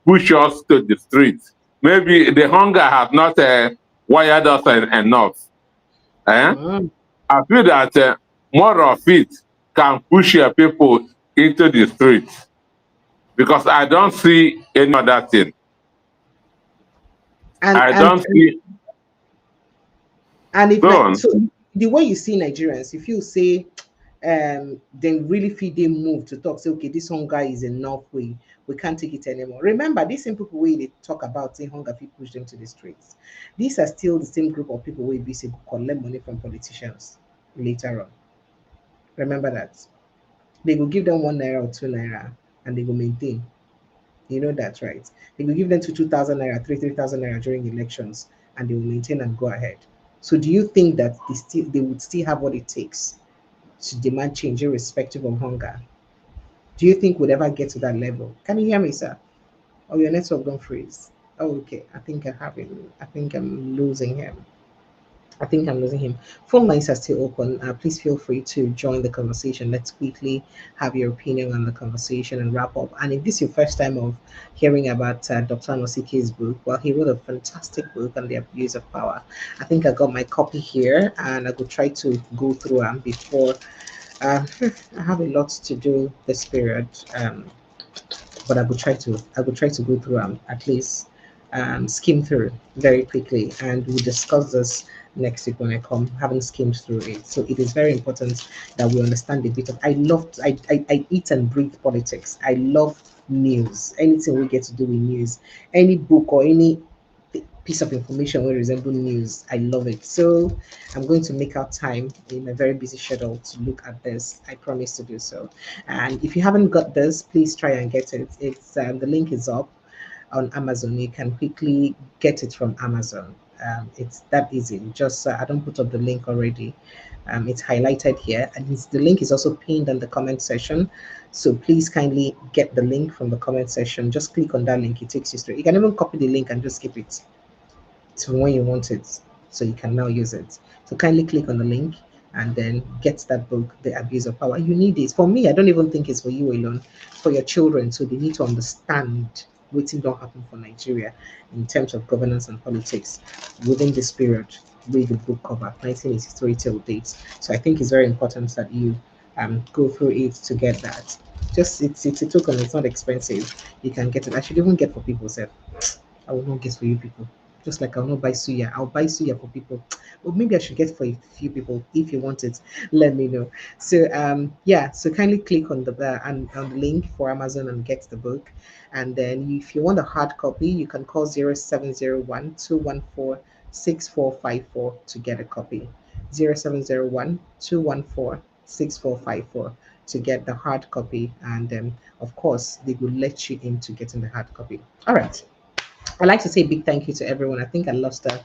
push us to the streets. Maybe the hunger has not wired us enough. Eh? Mm. I feel that more of it can push people into the streets because I don't see any other thing. And I and don't see. and if Go like on. so the way you see Nigerians, if you say then really feel they move to talk, say, okay, this hunger is enough, we can't take it anymore. Remember, these same people where they talk about saying hunger people push them to the streets. These are still the same group of people where be say collect money from politicians later on. Remember that. They will give them 1 naira or 2 naira and they will maintain. You know that, right? They will give them to 2,000 naira, 3,000 naira during elections and they will maintain and go ahead. So do you think that they would still have what it takes to demand change irrespective of hunger? Do you think we'd ever get to that level? Can you hear me, sir? Oh, your network don't freeze. Oh, okay. I think I'm losing him. I think I'm losing him. Phone lines are still open. Please feel free to join the conversation. Let's quickly have your opinion on the conversation and wrap up. And if this is your first time of hearing about Dr. Anosike's book, well, he wrote a fantastic book on the abuse of power. I think I got my copy here, and I could try to go through them before. Uh, I have a lot to do this period. But I would try to go through at least skim through very quickly, and we'll discuss this next week when I come, having skimmed through it. So it is very important that we understand a bit of. I eat and breathe politics. I love news. Anything we get to do with news, any book or any piece of information will resemble news. I love it. So I'm going to make out time in a very busy schedule to look at this. I promise to do so. And if you haven't got this, please try and get it. It's the link is up on Amazon. You can quickly get it from Amazon. It's that easy. Just I don't put up the link already. It's highlighted here, and the link is also pinned in the comment section. So please kindly get the link from the comment section. Just click on that link; it takes you straight. You can even copy the link and just keep it to when you want it, so you can now use it. So kindly click on the link and then get that book, The Abuse of Power. You need it. For me, I don't even think it's for you alone, for your children. So they need to understand what don't happen for Nigeria in terms of governance and politics within this period. Read the book cover 1983 till date. So I think it's very important that you go through it to get that. Just it's a token. It's not expensive. You can get it. I should even get for people. Say I will not get for you people. Just like I'll not buy suya. I'll buy suya for people. Or maybe I should get for a few people. If you want it, let me know. So yeah, so kindly click on the on the link for Amazon and get the book. And then if you want a hard copy, you can call 0701 214 6454 to get a copy. 0701 214 6454 to get the hard copy. And of course, they will let you into getting the hard copy. All right. I'd like to say a big thank you to everyone. I think I lost Dr.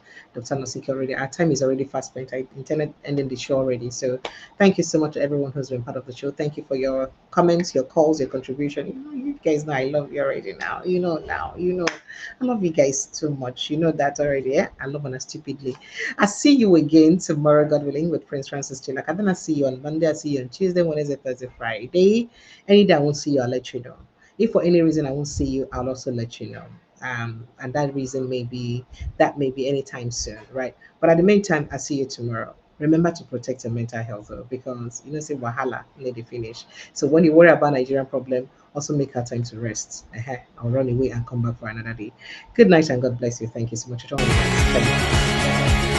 Nosiki already. Our time is already fast spent. I intended ending the show already. So thank you so much to everyone who's been part of the show. Thank you for your comments, your calls, your contribution. You guys know I love you already now. I love you guys too much. You know that already. Yeah? I love on stupidly. I see you again tomorrow, God willing, with Prince Francis Chilak. And then I see you on Monday. I see you on Tuesday, Wednesday, Thursday, Friday. Any day I won't see you, I'll let you know. If for any reason I won't see you, I'll also let you know. And that reason may be anytime soon, right? But at the meantime, I'll see you tomorrow. Remember to protect your mental health though, because say wahala, let it finish. So when you worry about Nigerian problem, also make our time to rest. I'll run away and come back for another day. Good night and God bless you. Thank you so much for joining us. Thank you.